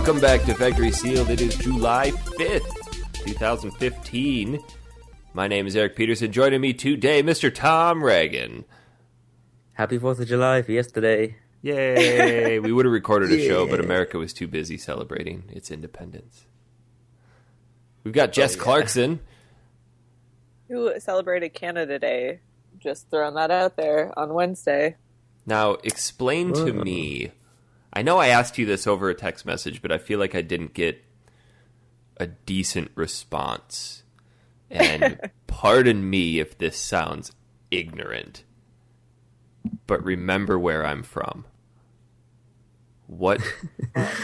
Welcome back to Factory Sealed. It is July 5th, 2015. My name is Eric Peterson. Joining me today, Mr. Tom Reagan. Happy 4th of July for yesterday. Yay! We would have recorded a show, but America was too busy celebrating its independence. We've got Jess Clarkson. Who celebrated Canada Day. Just throwing that out there on Wednesday. Now, explain to me. I know I asked you this over a text message, but I feel like I didn't get a decent response. And pardon me if this sounds ignorant, but remember where I'm from. What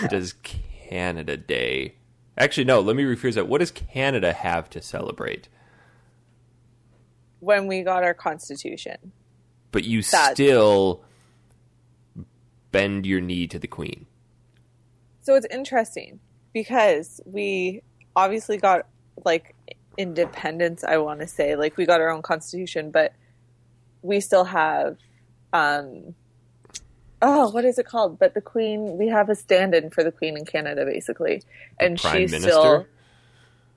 does Canada Day... Actually, no, let me rephrase that. What does Canada have to celebrate? When we got our Constitution. But you still bend your knee to the Queen. So it's interesting because we obviously got, like, independence, I want to say. Like, we got our own Constitution, but we still have... what is it called? But the Queen, we have a stand-in for the Queen in Canada, basically. And Prime she's Minister? still...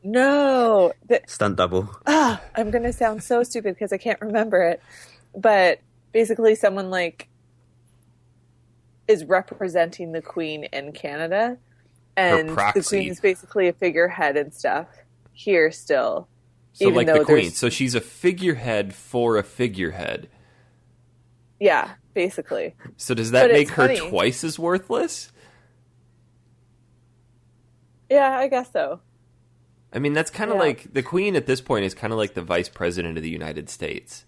No. Stunt double. I'm going to sound so stupid because I can't remember it. But basically someone, like, is representing the Queen in Canada. And the Queen is basically a figurehead and stuff here still. So even like the Queen. So she's a figurehead for a figurehead. Yeah, basically. So does that make her twice as worthless? Yeah, I guess so. I mean, that's kind of like... The Queen at this point is kind of like the Vice President of the United States.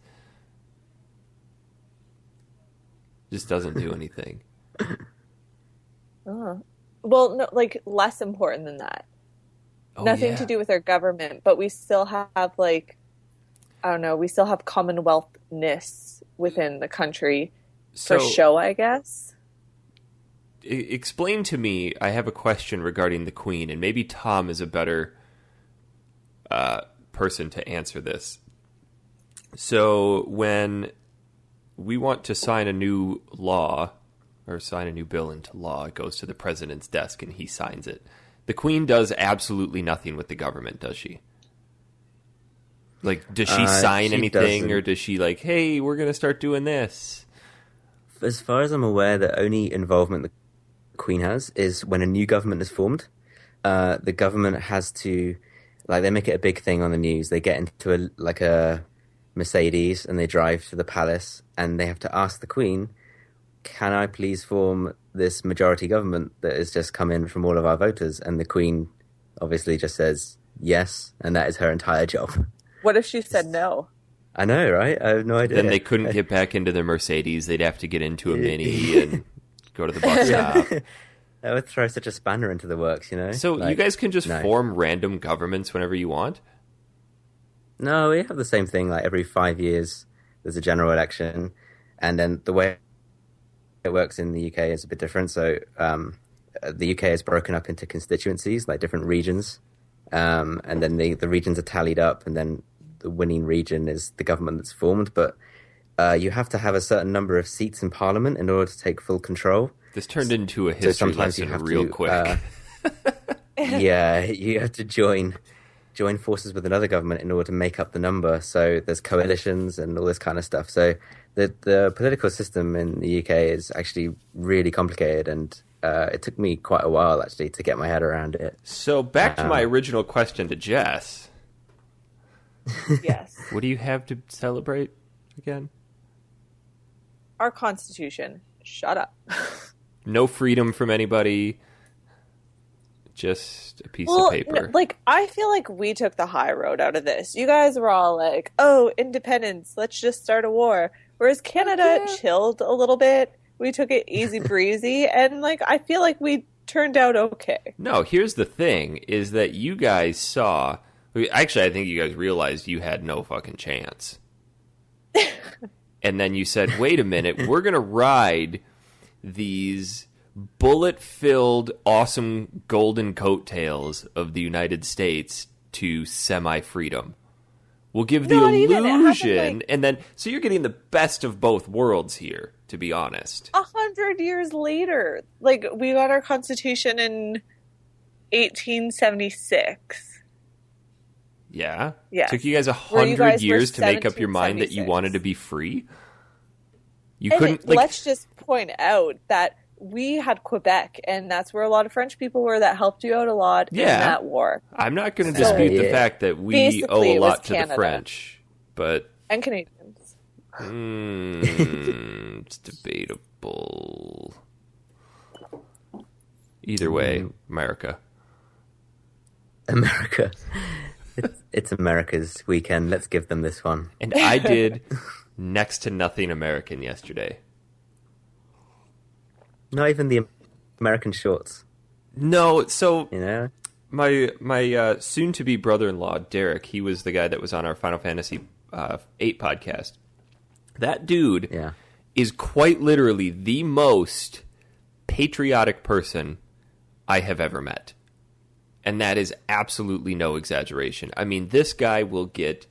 Just doesn't do anything. Well, no, like, less important than that. Nothing to do with our government, but we still have, like... I don't know, we still have commonwealthness within the country for show, I guess. Explain to me, I have a question regarding the Queen, and maybe Tom is a better person to answer this. So when we want to sign a new law, or sign a new bill into law, it goes to the president's desk and he signs it. The Queen does absolutely nothing with the government, does she? Like, does she sign anything, or does she like, hey, we're going to start doing this? As far as I'm aware, the only involvement the Queen has is when a new government is formed. The government has to, like, they make it a big thing on the news. They get into a Mercedes and they drive to the palace and they have to ask the Queen, can I please form this majority government that has just come in from all of our voters? And the Queen obviously just says yes, and that is her entire job. What if she said no? I know, right? I have no idea. Then they couldn't get back into their Mercedes. They'd have to get into a Mini and go to the bus stop. That would throw such a spanner into the works, you know? So like, you guys can just form random governments whenever you want? No, we have the same thing. Like, every 5 years, there's a general election. And then the way it works in the UK is a bit different. So the UK is broken up into constituencies, like different regions. And then the regions are tallied up, and then the winning region is the government that's formed. But you have to have a certain number of seats in Parliament in order to take full control. This turned into a history lesson real quick. Yeah, you have to join forces with another government in order to make up the number. So there's coalitions and all this kind of stuff. So the political system in the UK is actually really complicated, and it took me quite a while, actually, to get my head around it. So back to my original question to Jess. Yes. What do you have to celebrate again? Our Constitution. Shut up. No freedom from anybody. Just a piece of paper. Like, I feel like we took the high road out of this. You guys were all like, oh, independence, let's just start a war. Whereas Canada chilled a little bit. We took it easy breezy, and, like, I feel like we turned out okay. No, here's the thing, is that you guys saw... Actually, I think you guys realized you had no fucking chance. And then you said, wait a minute, we're going to ride these bullet-filled, awesome golden coattails of the United States to semi-freedom. We'll give the illusion, and then... So you're getting the best of both worlds here, to be honest. 100 years later. Like, we got our Constitution in 1876. Yeah? Yes. Took you guys Where you 100 guys were years to make up your mind that you 1776. wanted to be free? You And couldn't, like... let's just point out that we had Quebec, and that's where a lot of French people were that helped you out a lot in that war. I'm not going to dispute the fact that we owe a lot to the French, but... And Canadians. It's debatable. Either way, America. It's America's weekend. Let's give them this one. And I did next to nothing American yesterday. Not even the American shorts. No, so you know, my soon-to-be brother-in-law Derek, he was the guy that was on our Final Fantasy VIII podcast. That dude is quite literally the most patriotic person I have ever met. And that is absolutely no exaggeration. I mean, this guy will get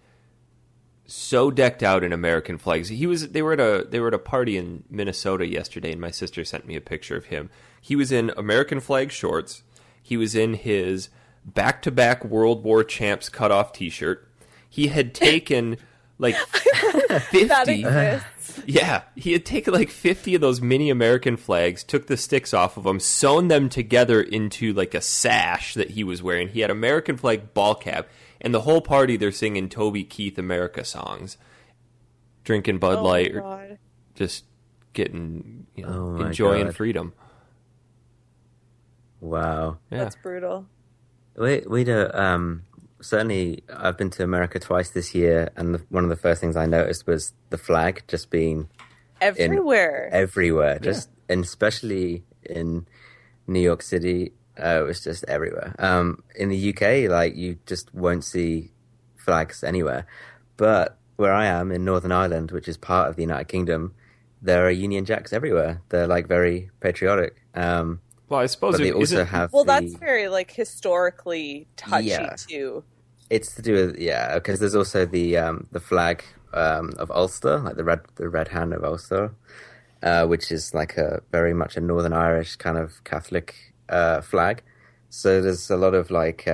so decked out in American flags. They were at a party in Minnesota yesterday, and my sister sent me a picture of him. He was in American flag shorts. He was in his back-to-back World War Champs cutoff T-shirt. He had taken like 50. That exists. Yeah, he had taken like 50 of those mini American flags, took the sticks off of them, sewn them together into like a sash that he was wearing. He had American flag ball cap, and the whole party they're singing Toby Keith America songs, drinking Bud Light, or just getting, enjoying freedom. Wow, that's brutal. We don't. Certainly, I've been to America twice this year, and one of the first things I noticed was the flag just being everywhere. Just and especially in New York City, it was just everywhere. In the UK, like you just won't see flags anywhere. But where I am in Northern Ireland, which is part of the United Kingdom, there are Union Jacks everywhere. They're like very patriotic. Well, I suppose they also have. Well, that's very like historically touchy too. It's to do with because there's also the flag of Ulster, like the red hand of Ulster, which is like a very much a Northern Irish kind of Catholic flag. So there's a lot of like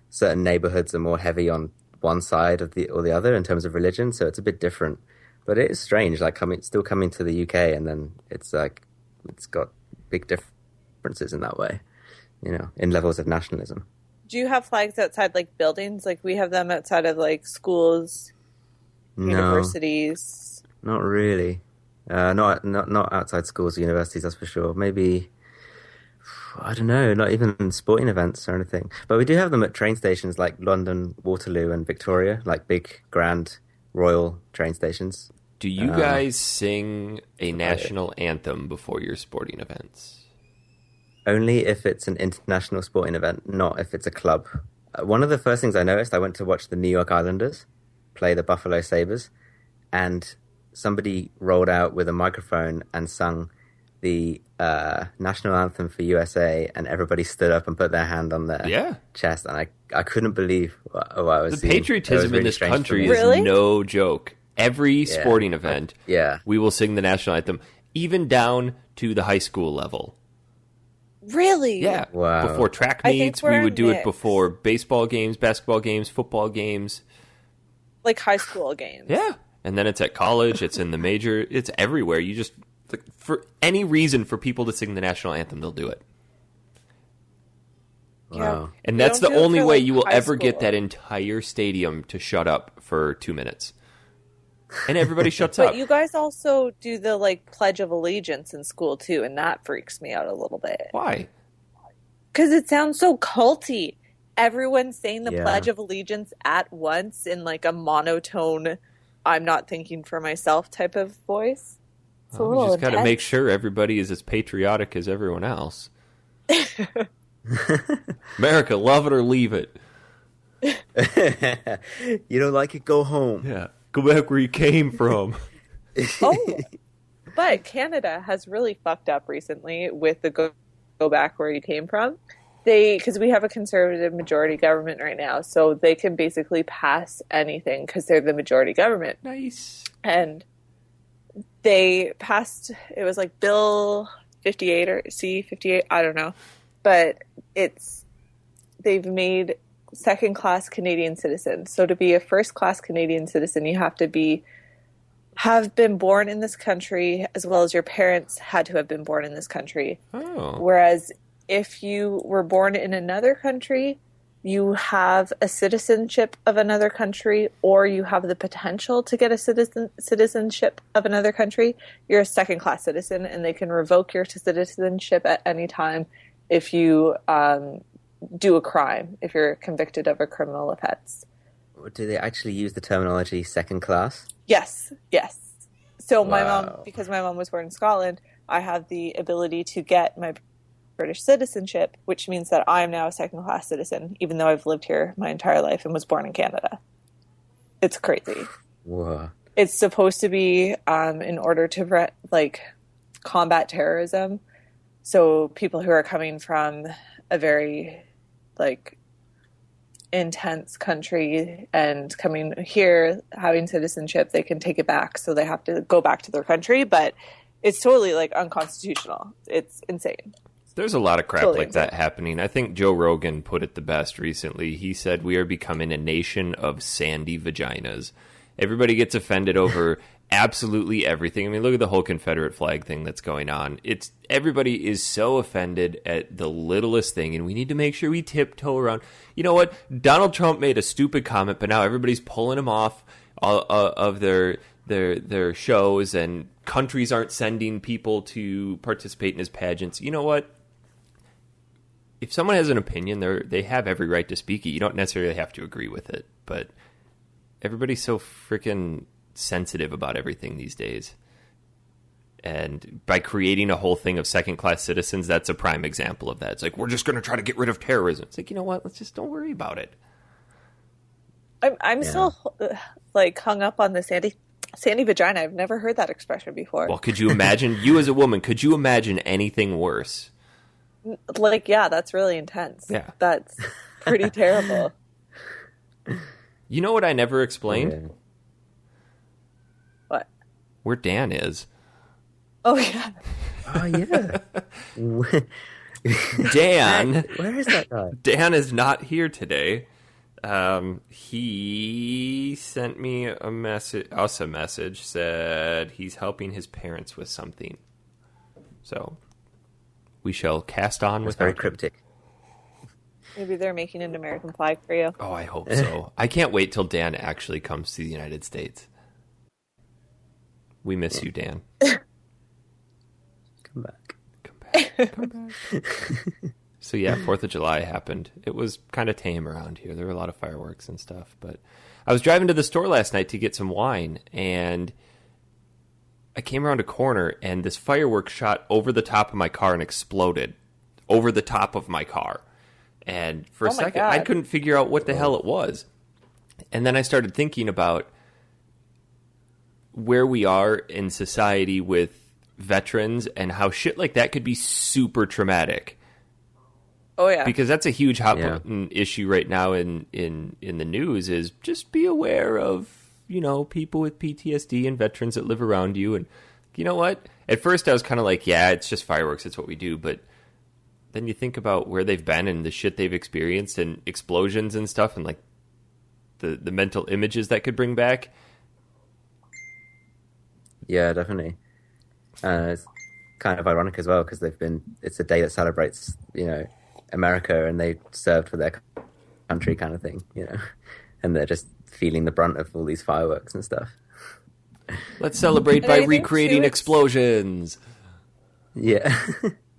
certain neighborhoods are more heavy on one side of or the other in terms of religion, so it's a bit different. But it is strange, like still coming to the UK, and then it's like it's got big differences in that way, in levels of nationalism. Do you have flags outside like buildings? Like we have them outside of like schools, universities. Not really. Not outside schools or universities, that's for sure. Maybe, I don't know, not even sporting events or anything. But we do have them at train stations like London, Waterloo and Victoria, like big, grand, royal train stations. Do you guys sing a national anthem before your sporting events? Only if it's an international sporting event, not if it's a club. One of the first things I noticed, I went to watch the New York Islanders play the Buffalo Sabres, and somebody rolled out with a microphone and sung the national anthem for USA, and everybody stood up and put their hand on their chest, and I couldn't believe what I was seeing. The patriotism in this country is no joke. Every sporting event, we will sing the national anthem, even down to the high school level. Really? Yeah. Wow. Before track meets, we would do it before baseball games, basketball games, football games. Like high school games. Yeah. And then it's at college, it's in the major, it's everywhere. You just, for any reason for people to sing the national anthem, they'll do it. Wow. And that's the only way you will ever get that entire stadium to shut up for 2 minutes. And everybody shuts up. But you guys also do the like Pledge of Allegiance in school too, and that freaks me out a little bit. Why? Because it sounds so culty. Everyone's saying the Pledge of Allegiance at once in like a monotone, I'm not thinking for myself type of voice. It's a little you just got to make sure everybody is as patriotic as everyone else. America, love it or leave it. You don't like it, go home. Yeah. Go back where you came from. But Canada has really fucked up recently with the go back where you came from. Because we have a conservative majority government right now, so they can basically pass anything because they're the majority government. Nice. And they passed, it was like Bill 58 or C 58, I don't know. But it's they've made second-class Canadian citizens. So to be a first-class Canadian citizen, you have to have been born in this country, as well as your parents had to have been born in this country. Oh. Whereas if you were born in another country, you have a citizenship of another country, or you have the potential to get a citizenship of another country, you're a second-class citizen, and they can revoke your citizenship at any time if you do a crime, if you're convicted of a criminal offense. Do they actually use the terminology second class? Yes. So my Wow. mom, because my mom was born in Scotland, I have the ability to get my British citizenship, which means that I'm now a second-class citizen, even though I've lived here my entire life and was born in Canada. It's crazy. Whoa. It's supposed to be in order to combat terrorism. So people who are coming from a very intense country and coming here having citizenship, they can take it back, so they have to go back to their country. But it's totally unconstitutional. It's insane. There's a lot of crap like that happening. I think Joe Rogan put it the best recently. He said we are becoming a nation of sandy vaginas. Everybody gets offended over absolutely everything. I mean, look at the whole Confederate flag thing that's going on. Everybody is so offended at the littlest thing, and we need to make sure we tiptoe around. You know what? Donald Trump made a stupid comment, but now everybody's pulling him off of their shows, and countries aren't sending people to participate in his pageants. You know what? If someone has an opinion, they have every right to speak it. You don't necessarily have to agree with it, but everybody's so freaking sensitive about everything these days. And by creating a whole thing of second-class citizens, that's a prime example of that. It's we're just going to try to get rid of terrorism. It's you know what? Let's just don't worry about it. I'm still hung up on the sandy vagina. I've never heard that expression before. Well, could you imagine, you as a woman, could you imagine anything worse? Yeah, that's really intense. Yeah. That's pretty terrible. You know what I never explained? Yeah. What? Where Dan is. Oh, yeah. Oh, yeah. Dan. Where is that guy? Dan is not here today. He sent me us a message, said he's helping his parents with something. So we shall cast on with very cryptic. Maybe they're making an American flag for you. Oh, I hope so. I can't wait till Dan actually comes to the United States. We miss you, Dan. Come back. Come back. So yeah, 4th of July happened. It was kind of tame around here. There were a lot of fireworks and stuff. But I was driving to the store last night to get some wine, and I came around a corner, and this firework shot over the top of my car and exploded over the top of my car. And for a second, I couldn't figure out what the hell it was. And then I started thinking about where we are in society with veterans and how shit like that could be super traumatic. Oh, yeah. Because that's a huge hot button issue right now in the news, is just be aware of, people with PTSD and veterans that live around you. And you know what? At first I was kind of like, yeah, it's just fireworks. It's what we do. But then you think about where they've been and the shit they've experienced and explosions and stuff, and the mental images that could bring back. Yeah, definitely. It's kind of ironic as well, because it's a day that celebrates, America, and they served for their country kind of thing, and they're just feeling the brunt of all these fireworks and stuff. Let's celebrate by recreating explosions. Yeah.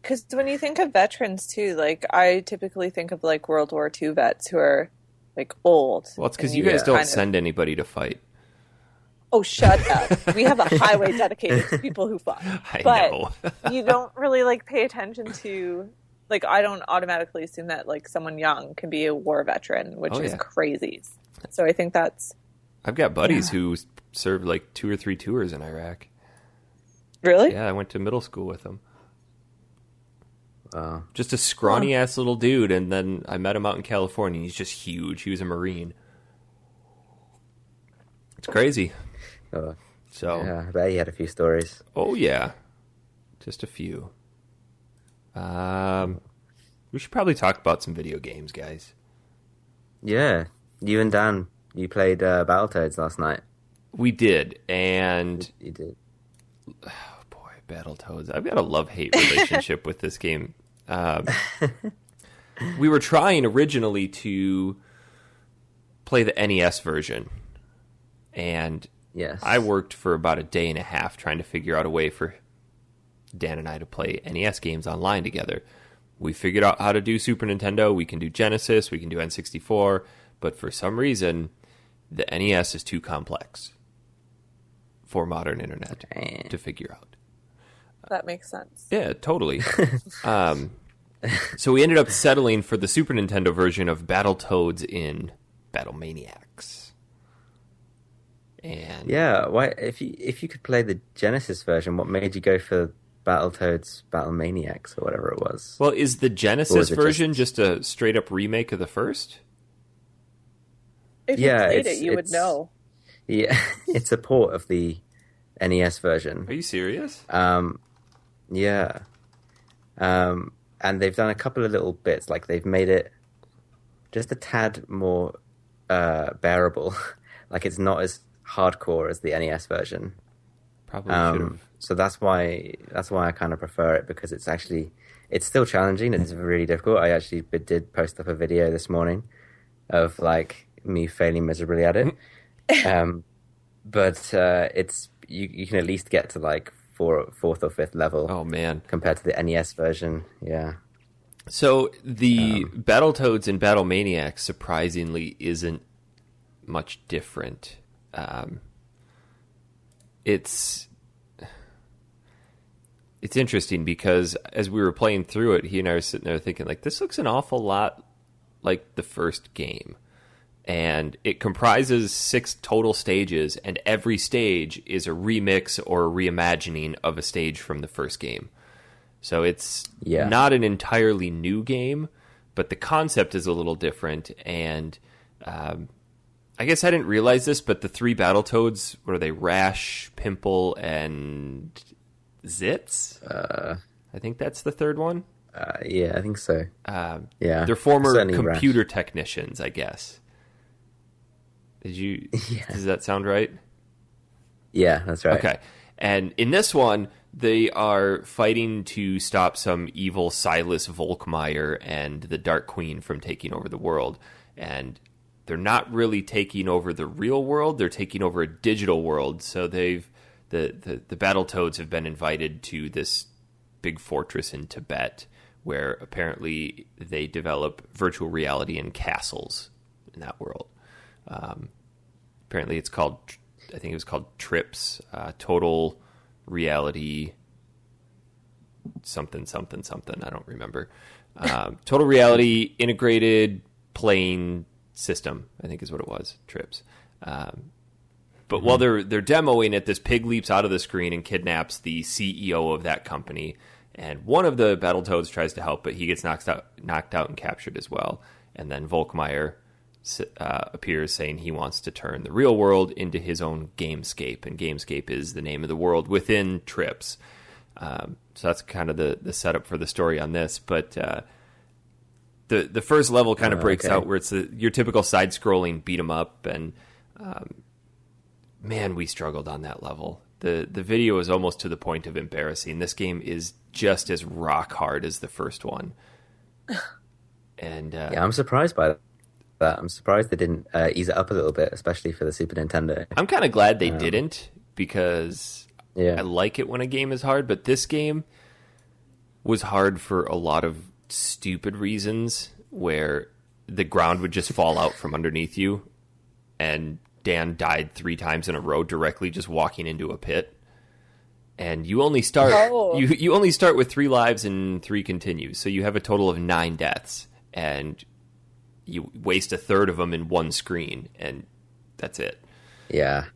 Because when you think of veterans too, I typically think of World War II vets who are old. Well, it's because you guys don't send anybody to fight. Oh, shut up. We have a highway dedicated to people who fight. I know. You don't really pay attention to, I don't automatically assume that someone young can be a war veteran, which is crazy. So I think that's... I've got buddies who served 2 or 3 tours in Iraq. Really? Yeah, I went to middle school with them. Just a scrawny-ass little dude, and then I met him out in California. He's just huge. He was a Marine. It's crazy. Yeah, I bet he had a few stories. Oh, yeah. Just a few. We should probably talk about some video games, guys. Yeah, you and Dan, you played Battletoads last night. We did, and You did. oh boy, Battletoads. I've got a love-hate relationship with this game. We were trying originally to play the NES version, and Yes. I worked for about a day and a half trying to figure out a way for Dan and I to play NES games online together. We figured out how to do Super Nintendo, we can do Genesis, we can do N64, but for some reason, the NES is too complex for modern internet to figure out. That makes sense. Yeah, totally. So we ended up settling for the Super Nintendo version of Battletoads in Battle Maniacs. And Yeah, why? If you could play the Genesis version, what made you go for Battletoads Battle Maniacs or whatever it was? well, is the Or Genesis was it version just a straight up remake of the first? If Yeah, you played it's- it, you would it's- know. Yeah, it's a port of the NES version. Are you serious? Yeah. And they've done a couple of little bits, like they've made it just a tad more bearable. Like it's not as hardcore as the NES version. Probably should have. So that's why I kind of prefer it, because it's still challenging. It's really difficult. I actually did post up a video this morning of like me failing miserably at it. But it's you can at least get to like fourth or fifth level. Oh, man. Compared to the NES version. Yeah. So the Battletoads in Battle Maniacs surprisingly isn't much different. It's interesting because as we were playing through it, he and I were sitting there thinking, like, this looks an awful lot like the first game. And it comprises 6 total stages, and every stage is a remix or a reimagining of a stage from the first game. So it's not an entirely new game, but the concept is a little different. And I guess I didn't realize this, but the 3 Battletoads, what are they? Rash, Pimple, and Zitz? I think that's the third one. Yeah, I think so. Yeah. They're former Certainly computer technicians, I guess. Does that sound right? Yeah, that's right. Okay. And in this one, they are fighting to stop some evil Silas Volkmeyer and the Dark Queen from taking over the world. And they're not really taking over the real world, they're taking over a digital world. So the Battletoads have been invited to this big fortress in Tibet, where apparently they develop virtual reality and castles in that world. Apparently it's called, I think it was called TRIPS, Total Reality something, I don't remember. Total Reality Integrated Playing System, I think is what it was, TRIPS. But while they're demoing it, this pig leaps out of the screen and kidnaps the CEO of that company. And one of the Battletoads tries to help, but he gets knocked out and captured as well. And then Volkmeyer appears saying he wants to turn the real world into his own Gamescape. And Gamescape is the name of the world within TRIPS. So that's kind of the setup for the story on this. But the first level kind of breaks out where it's your typical side-scrolling beat-em-up. And man, we struggled on that level. The video is almost to the point of embarrassing. This game is just as rock hard as the first one. And yeah, I'm surprised by that. I'm surprised they didn't ease it up a little bit, especially for the Super Nintendo. I'm kind of glad they didn't, because I like it when a game is hard, but this game was hard for a lot of stupid reasons, where the ground would just fall out from underneath you, and Dan died 3 times in a row directly just walking into a pit. And you only start you only start with 3 lives and 3 continues, so you have a total of 9 deaths, and you waste a third of them in one screen, and that's it. Yeah,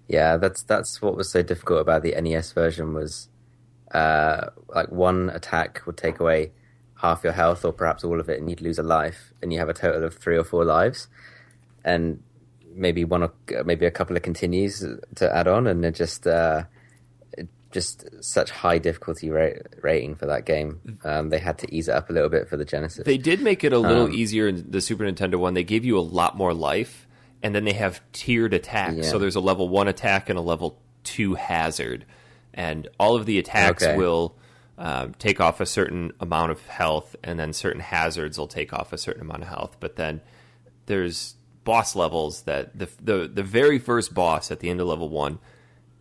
yeah. That's what was so difficult about the NES version was, like one attack would take away half your health, or perhaps all of it, and you'd lose a life, and you have a total of 3 or 4 lives, and maybe a couple of continues to add on, and it just just such high difficulty rating for that game. They had to ease it up a little bit for the Genesis. They did make it a little easier in the Super Nintendo one. They gave you a lot more life, and then they have tiered attacks. Yeah. So there's a level 1 attack and a level 2 hazard. And all of the attacks will take off a certain amount of health, and then certain hazards will take off a certain amount of health. But then there's boss levels that the very first boss at the end of level 1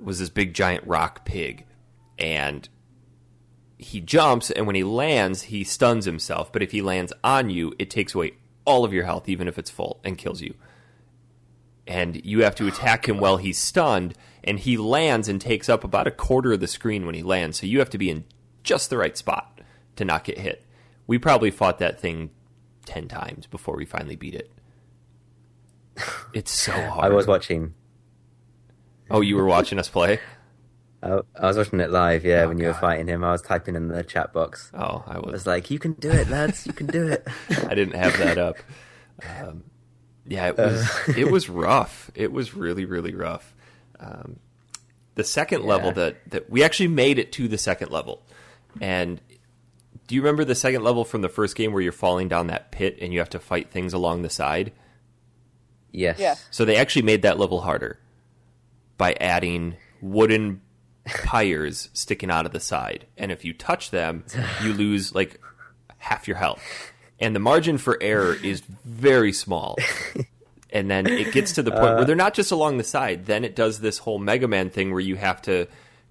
was this big giant rock pig, and he jumps, and when he lands, he stuns himself. But if he lands on you, it takes away all of your health, even if it's full, and kills you. And you have to attack him while he's stunned, and he lands and takes up about a quarter of the screen when he lands, so you have to be in just the right spot to not get hit. We probably fought that thing 10 times before we finally beat it. It's so hard. I was watching. Oh, you were watching us play? I was watching it live, when you were fighting him. I was typing in the chat box. Oh, I was like, you can do it, lads, you can do it. I didn't have that up. It was rough. It was really, really rough. The second level that we actually made it to the second level. And do you remember the second level from the first game where you're falling down that pit and you have to fight things along the side? Yes. Yeah. So they actually made that level harder by adding wooden pyres sticking out of the side. And if you touch them, you lose like half your health. And the margin for error is very small. And then it gets to the point where they're not just along the side. Then it does this whole Mega Man thing where you have to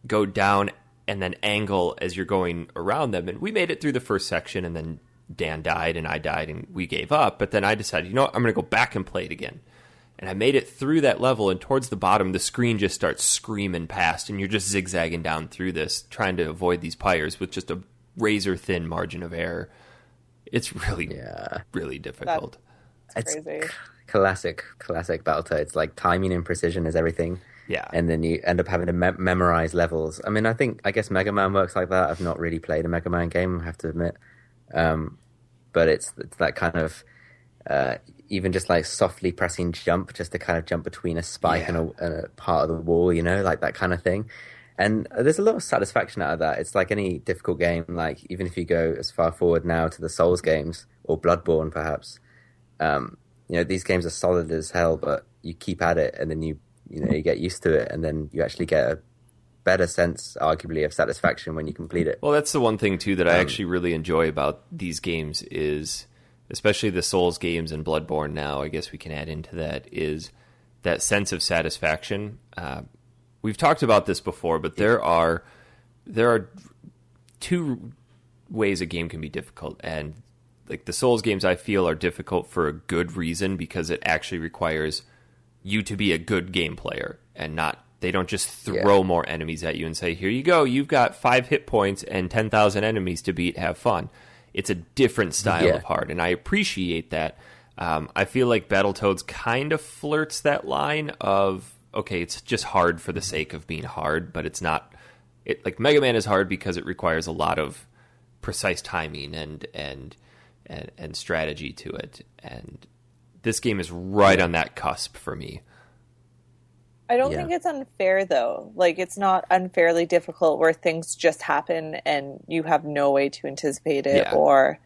go down and then angle as you're going around them. And we made it through the first section, and then Dan died and I died and we gave up. But then I decided, you know what, I'm going to go back and play it again. And I made it through that level, and towards the bottom, the screen just starts screaming past, and you're just zigzagging down through this, trying to avoid these pyres with just a razor-thin margin of error. It's really, really difficult. That's crazy. Classic Battletoads. Like, timing and precision is everything. Yeah. And then you end up having to memorize levels. I mean, I guess Mega Man works like that. I've not really played a Mega Man game, I have to admit. But it's that kind of... even just like softly pressing jump just to kind of jump between a spike and a part of the wall, like that kind of thing. And there's a lot of satisfaction out of that. It's like any difficult game, like even if you go as far forward now to the Souls games or Bloodborne perhaps, these games are solid as hell, but you keep at it and then you get used to it, and then you actually get a better sense, arguably, of satisfaction when you complete it. Well, that's the one thing too that I actually really enjoy about these games is... especially the Souls games and Bloodborne now, I guess we can add into that, is that sense of satisfaction. We've talked about this before, but there are two ways a game can be difficult. And like the Souls games, I feel, are difficult for a good reason, because it actually requires you to be a good game player, and they don't just throw more enemies at you and say, here you go, you've got 5 hit points and 10,000 enemies to beat, have fun. It's a different style of hard, and I appreciate that. I feel like Battletoads kind of flirts that line of, okay, it's just hard for the sake of being hard, but it's not... like Mega Man is hard because it requires a lot of precise timing and strategy to it. And this game is right on that cusp for me. I don't think it's unfair, though. Like, it's not unfairly difficult where things just happen and you have no way to anticipate it. Or,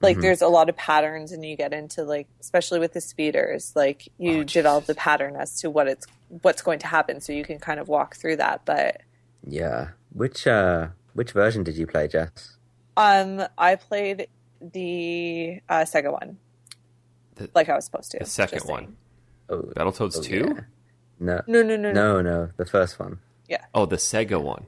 like, there's a lot of patterns, and you get into, like, especially with the speeders, like, you develop the pattern as to what's going to happen, so you can kind of walk through that. But yeah, which version did you play, Jess? I played the Sega one, like I was supposed to. The second one, Battletoads 2. Yeah. No, the first one. Yeah. Oh, the Sega one.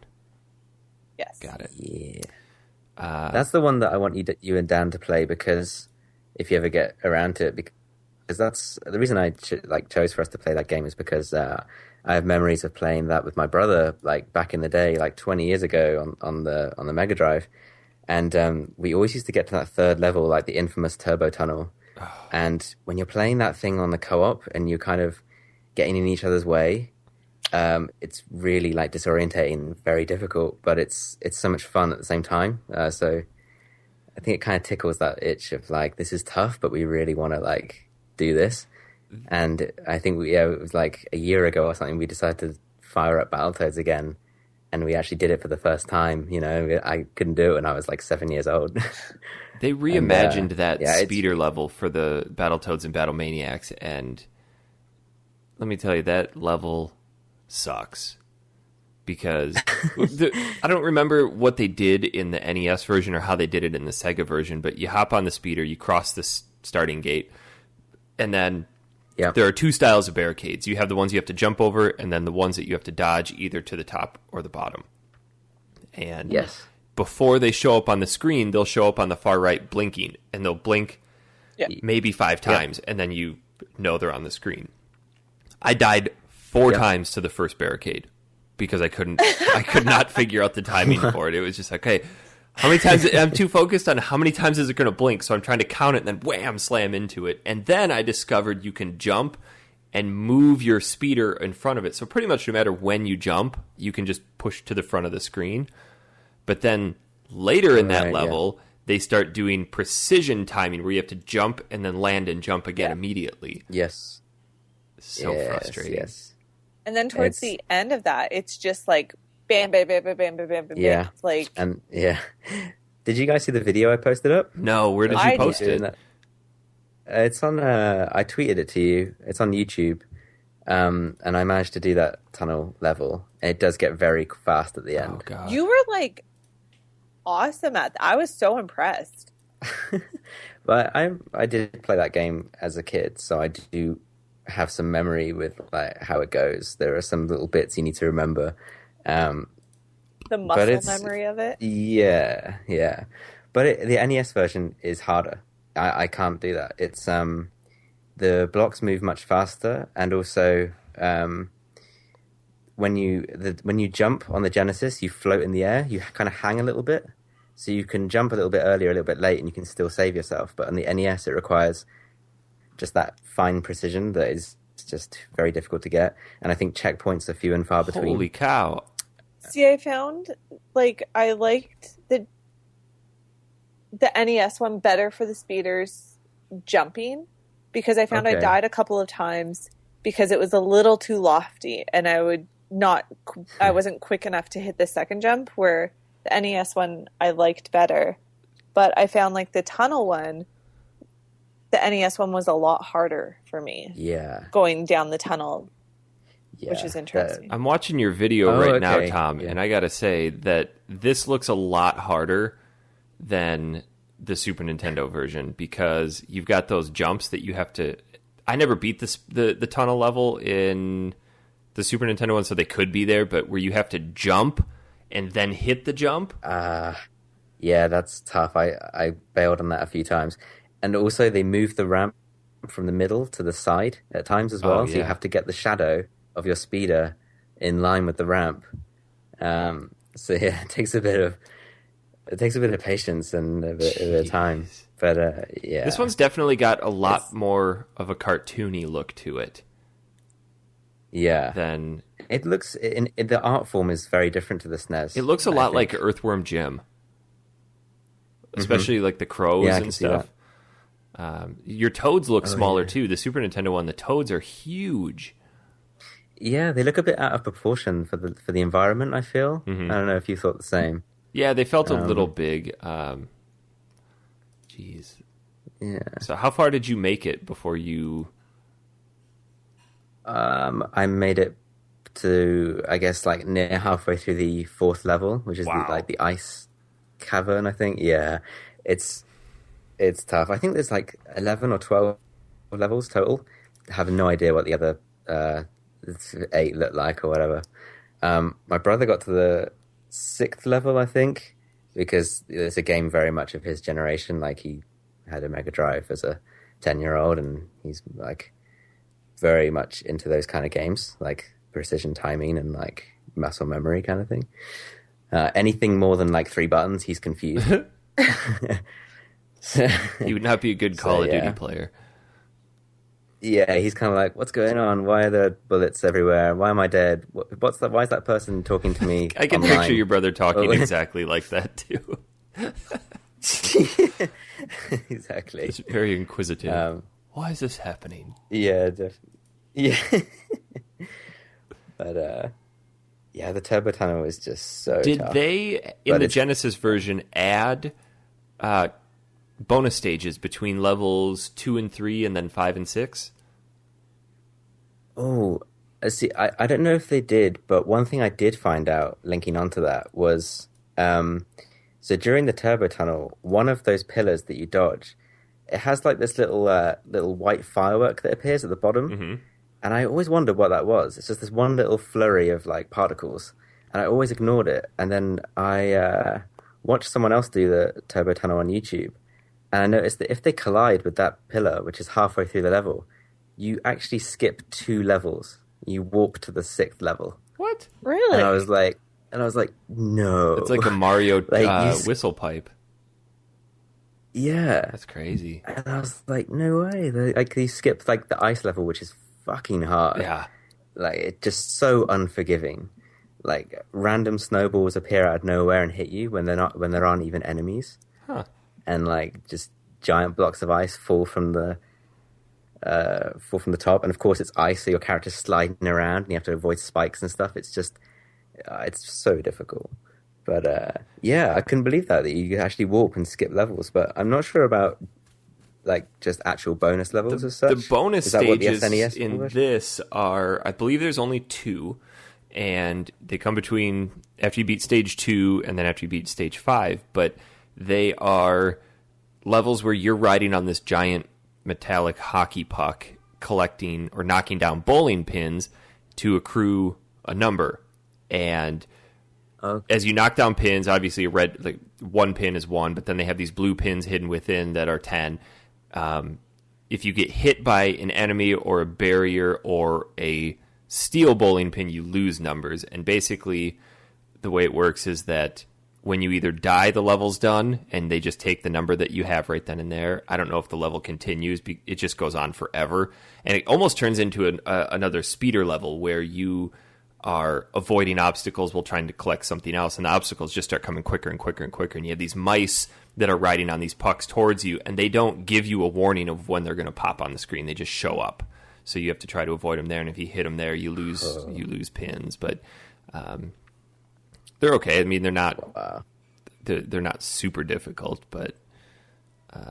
Yes. Got it. Yeah. That's the one that I want you and Dan to play, because if you ever get around to it, because that's the reason I chose for us to play that game, is because I have memories of playing that with my brother, like back in the day, like 20 years ago on the Mega Drive, and we always used to get to that third level, like the infamous Turbo Tunnel, and when you're playing that thing on the co-op and you're kind of getting in each other's way, it's really like disorientating, very difficult, but it's so much fun at the same time. So I think it kind of tickles that itch of like, this is tough, but we really want to like do this. And I think it was like a year ago or something, we decided to fire up Battletoads again, and we actually did it for the first time. You know, I couldn't do it when I was like 7 years old. They reimagined that speeder level for the Battletoads and Battlemaniacs, and let me tell you, that level sucks. Because I don't remember what they did in the NES version or how they did it in the Sega version, but you hop on the speeder, you cross the starting gate, and then there are two styles of barricades. You have the ones you have to jump over, and then the ones that you have to dodge either to the top or the bottom. And before they show up on the screen, they'll show up on the far right blinking, and they'll blink maybe 5 times, and then you know they're on the screen. I died 4 times to the first barricade because I could not figure out the timing for it. It was just like, okay, how many times? I'm too focused on how many times is it going to blink, so I'm trying to count it and then wham, slam into it. And then I discovered you can jump and move your speeder in front of it. So pretty much no matter when you jump, you can just push to the front of the screen. But then later in that level, they start doing precision timing where you have to jump and then land and jump again immediately. Yes. So frustrating. Yes. And then towards the end of that, it's just like bam, bam, bam, bam, bam, bam, bam, bam. Yeah. It's like, Did you guys see the video I posted up? No, where did you post it? It's on. I tweeted it to you. It's on YouTube, and I managed to do that tunnel level. And it does get very fast at the end. Oh, God. You were like awesome at that. I was so impressed. But I did play that game as a kid, so I do have some memory with like how it goes. There are some little bits you need to remember. The muscle memory of it. Yeah. But the NES version is harder. I can't do that. It's the blocks move much faster, and also when you jump on the Genesis, you float in the air. You kind of hang a little bit, so you can jump a little bit earlier, a little bit late, and you can still save yourself. But on the NES, it requires just that fine precision that is just very difficult to get. And I think checkpoints are few and far between. Holy cow. See, I found, like, I liked the NES one better for the speeders jumping, because I found I died a couple of times because it was a little too lofty, and I wasn't quick enough to hit the second jump, where the NES one I liked better. But I found, like, the tunnel one, the NES one was a lot harder for me. Yeah. Going down the tunnel, which is interesting. I'm watching your video now, Tom, and I gotta say that this looks a lot harder than the Super Nintendo version, because you've got those jumps that you have to... I never beat the tunnel level in the Super Nintendo one, so they could be there, but where you have to jump and then hit the jump. Yeah, that's tough. I bailed on that a few times. And also they move the ramp from the middle to the side at times as well, so you have to get the shadow of your speeder in line with the ramp. So yeah, it takes a bit of patience and a bit of time. But this one's definitely got a lot more of a cartoony look to it. Yeah. Than it looks in the art form is very different to the SNES. It looks a lot like Earthworm Jim, especially like the crows and stuff. Your toads look smaller too. The Super Nintendo one, the toads are huge. Yeah, they look a bit out of proportion for the environment, I feel. I don't know if you thought the same. Yeah, they felt a little big. Jeez. Yeah. So how far did you make it before you... I made it to, I guess, like near halfway through the 4th level, which is the ice cavern, I think. Yeah, it's tough. I think there's like 11 or 12 levels total. I have no idea what the other 8 look like or whatever. My brother got to the 6th level, I think, because it's a game very much of his generation. Like, he had a Mega Drive as a 10-year-old, and he's like very much into those kind of games, like precision timing and like muscle memory kind of thing. Anything more than like 3 buttons, he's confused. He would not be a good Call of Duty player. Yeah, he's kind of like, what's going on? Why are there bullets everywhere? Why am I dead? What's that? Why is that person talking to me? I can picture your brother talking exactly like that too. Exactly. It's very inquisitive. Why is this happening? Yeah, yeah. But Yeah, the turbo tunnel is just so Did tough. they, in the Genesis version, add bonus stages between levels 2 and 3 and then 5 and 6? Oh, see, I don't know if they did, but one thing I did find out linking onto that was so during the turbo tunnel, one of those pillars that you dodge, it has like this little white firework that appears at the bottom. Mm-hmm. And I always wondered what that was. It's just this one little flurry of like particles. And I always ignored it. And then I watched someone else do the turbo tunnel on YouTube. And I noticed that if they collide with that pillar, which is halfway through the level, you actually skip 2 levels. You warp to the 6th level. What? Really? And I was like, no. It's like a Mario Like, whistle pipe. Yeah. That's crazy. And I was like, no way. Like, you skip like the ice level, which is fucking hard. Yeah. Like, it's just so unforgiving. Like, random snowballs appear out of nowhere and hit you when there aren't even enemies. Huh. And like just giant blocks of ice fall from the top, and of course it's ice, so your character's sliding around and you have to avoid spikes and stuff. It's just it's so difficult. But yeah, I couldn't believe that you could actually warp and skip levels. But I'm not sure about like just actual bonus levels as such. The bonus Is that what the stages SNES in version? this are, I believe there's only 2, and they come between after you beat stage 2 and then after you beat stage 5, but they are levels where you're riding on this giant metallic hockey puck, collecting or knocking down bowling pins to accrue a number. And as you knock down pins, obviously a red, like 1 pin is 1, but then they have these blue pins hidden within that are 10. If you get hit by an enemy or a barrier or a steel bowling pin, you lose numbers. And basically the way it works is that when you either die, the level's done, and they just take the number that you have right then and there. I don't know if the level continues. It just goes on forever. And it almost turns into another speeder level where you are avoiding obstacles while trying to collect something else, and the obstacles just start coming quicker and quicker and quicker. And you have these mice that are riding on these pucks towards you, and they don't give you a warning of when they're going to pop on the screen. They just show up. So you have to try to avoid them there, and if you hit them there, you lose pins. But they're okay. I mean, they're not they're not super difficult, but I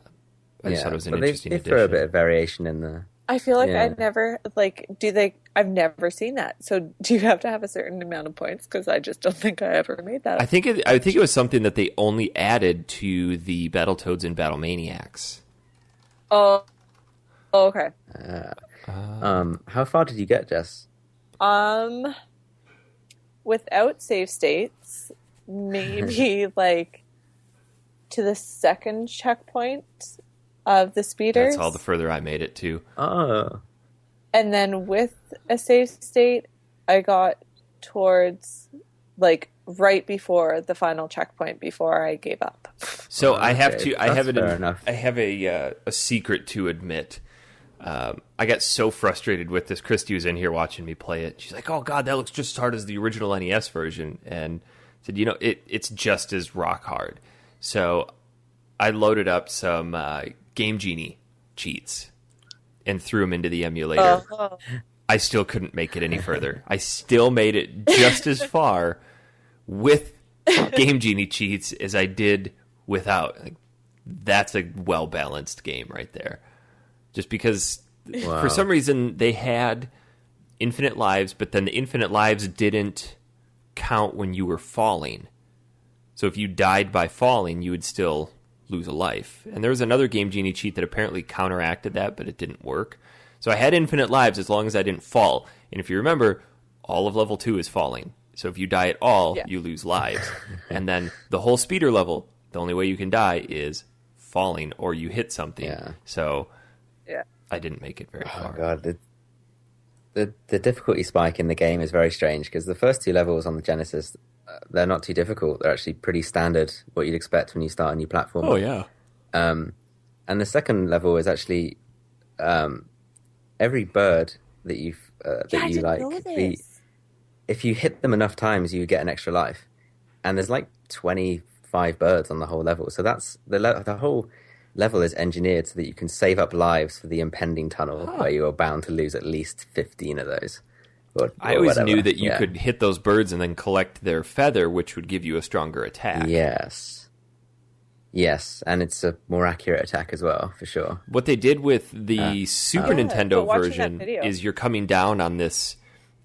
just thought it was an interesting they addition. throw a bit of variation in there. I feel like I never I've never seen that. So do you have to have a certain amount of points? Because I just don't think I ever made that. I think it was something that they only added to the Battletoads and Battlemaniacs. Oh, okay. How far did you get, Jess? Without save states, maybe like to the 2nd checkpoint of the speeders. That's all the further I made it to. Oh. And then with a save state, I got towards like right before the final checkpoint before I gave up. So Okay, I have a secret to admit. I got so frustrated with this. Christy was in here watching me play it. She's like, "Oh God, that looks just as hard as the original NES version," and I said, it's just as rock hard." So I loaded up some Game Genie cheats and threw them into the emulator. I still couldn't make it any further. I still made it just as far with Game Genie cheats as I did without. Like, that's a well-balanced game right there. Just because for some reason they had infinite lives, but then the infinite lives didn't count when you were falling. So if you died by falling, you would still lose a life. And there was another Game Genie cheat that apparently counteracted that, but it didn't work. So I had infinite lives as long as I didn't fall. And if you remember, all of level 2 is falling. So if you die at all, you lose lives. And then the whole speeder level, the only way you can die is falling or you hit something. Yeah. So I didn't make it very far. Oh God, the difficulty spike in the game is very strange because the first 2 levels on the Genesis, they're not too difficult. They're actually pretty standard, what you'd expect when you start a new platform. Oh yeah. And the second level is actually every bird that you like. If you hit them enough times, you get an extra life, and there's like 25 birds on the whole level. So that's the whole level is engineered so that you can save up lives for the impending tunnel where you are bound to lose at least 15 of those, I always whatever. knew that you could hit those birds and then collect their feather, which would give you a stronger attack. Yes, and it's a more accurate attack as well, for sure. What they did with the Super Nintendo version is you're coming down on this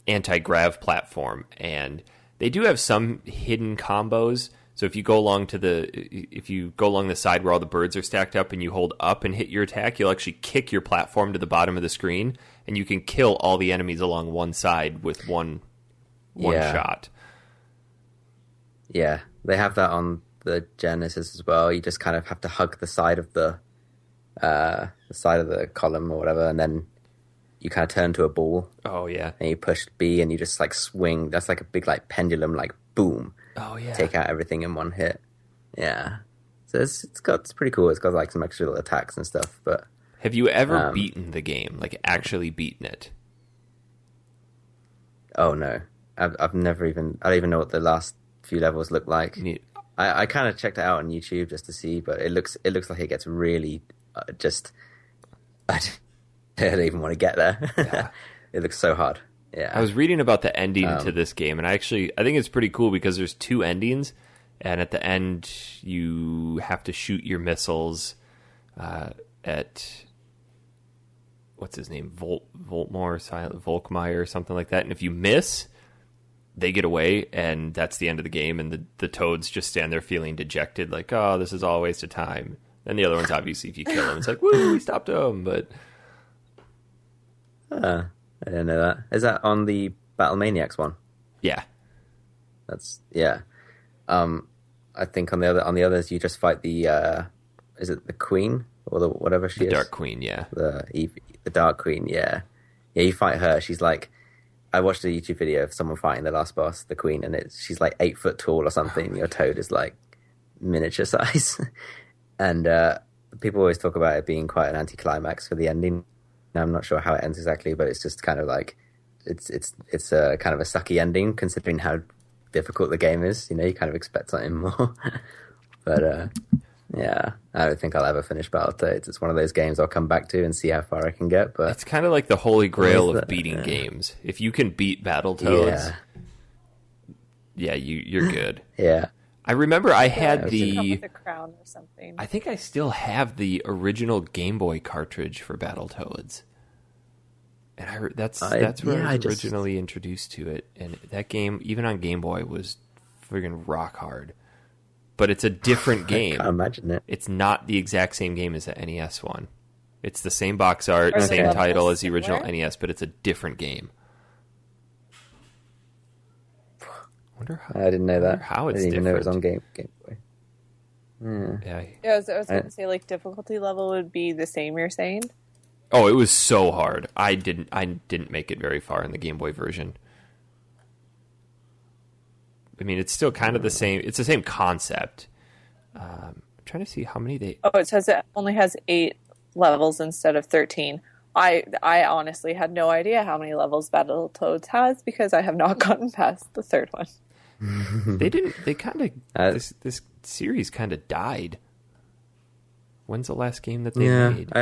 anti-grav platform, and they do have some hidden combos. So if you go along the side where all the birds are stacked up and you hold up and hit your attack, you'll actually kick your platform to the bottom of the screen, and you can kill all the enemies along one side with one shot. Yeah, they have that on the Genesis as well. You just kind of have to hug the side of the column or whatever, and then you kind of turn to a ball. Oh yeah, and you push B and you just like swing. That's like a big like pendulum, like boom. Oh yeah, take out everything in one hit. Yeah, so it's pretty cool. It's got like some extra little attacks and stuff. But have you ever beaten the game? Like actually beaten it? Oh no, I've never even. I don't even know what the last few levels look like. I kind of checked it out on YouTube just to see, but it looks like it gets really just. I don't even want to get there. Yeah. It looks so hard. Yeah, I was reading about the ending to this game, and I think it's pretty cool because there's two endings, and at the end you have to shoot your missiles at what's his name, Volkmeyer or something like that, and if you miss, they get away, and that's the end of the game, and the toads just stand there feeling dejected, like, oh, this is all a waste of time. And the other ones, obviously, if you kill them, it's like, woo, we stopped them, but... I didn't know that. Is that on the Battle Maniacs one? Yeah. That's... Yeah. I think on the others, you just fight the... is it the Queen? Or whatever she is? The Dark Queen, yeah. The Dark Queen, yeah. Yeah, you fight her. She's like... I watched a YouTube video of someone fighting the last boss, the Queen, and she's like 8 foot tall or something. Your toad is like miniature size. And people always talk about it being quite an anticlimax for the ending. Now, I'm not sure how it ends exactly, but it's just kind of like it's a kind of a sucky ending considering how difficult the game is. You know, you kind of expect something more. But yeah, I don't think I'll ever finish Battletoads. It's one of those games I'll come back to and see how far I can get. But it's kind of like the holy grail of beating games. If you can beat Battletoads, you're good. Yeah. I remember I had with a crown or something. I think I still have the original Game Boy cartridge for Battletoads. And that's where I was originally introduced to it. And that game, even on Game Boy, was friggin' rock hard. But it's a different game. I can't imagine it. It's not the exact same game as the NES one. It's the same box art, same title as the original NES, but it's a different game. I didn't know that. How it's I didn't even know it was on Game Boy. Yeah, I was going to say, like, difficulty level would be the same. You're saying? Oh, it was so hard. I didn't make it very far in the Game Boy version. I mean, it's still kind of the same. It's the same concept. I'm trying to see how many they. Oh, it says it only has 8 levels instead of 13. I honestly had no idea how many levels Battletoads has because I have not gotten past the 3rd one. They didn't. They kind of this series kind of died. When's the last game that they made?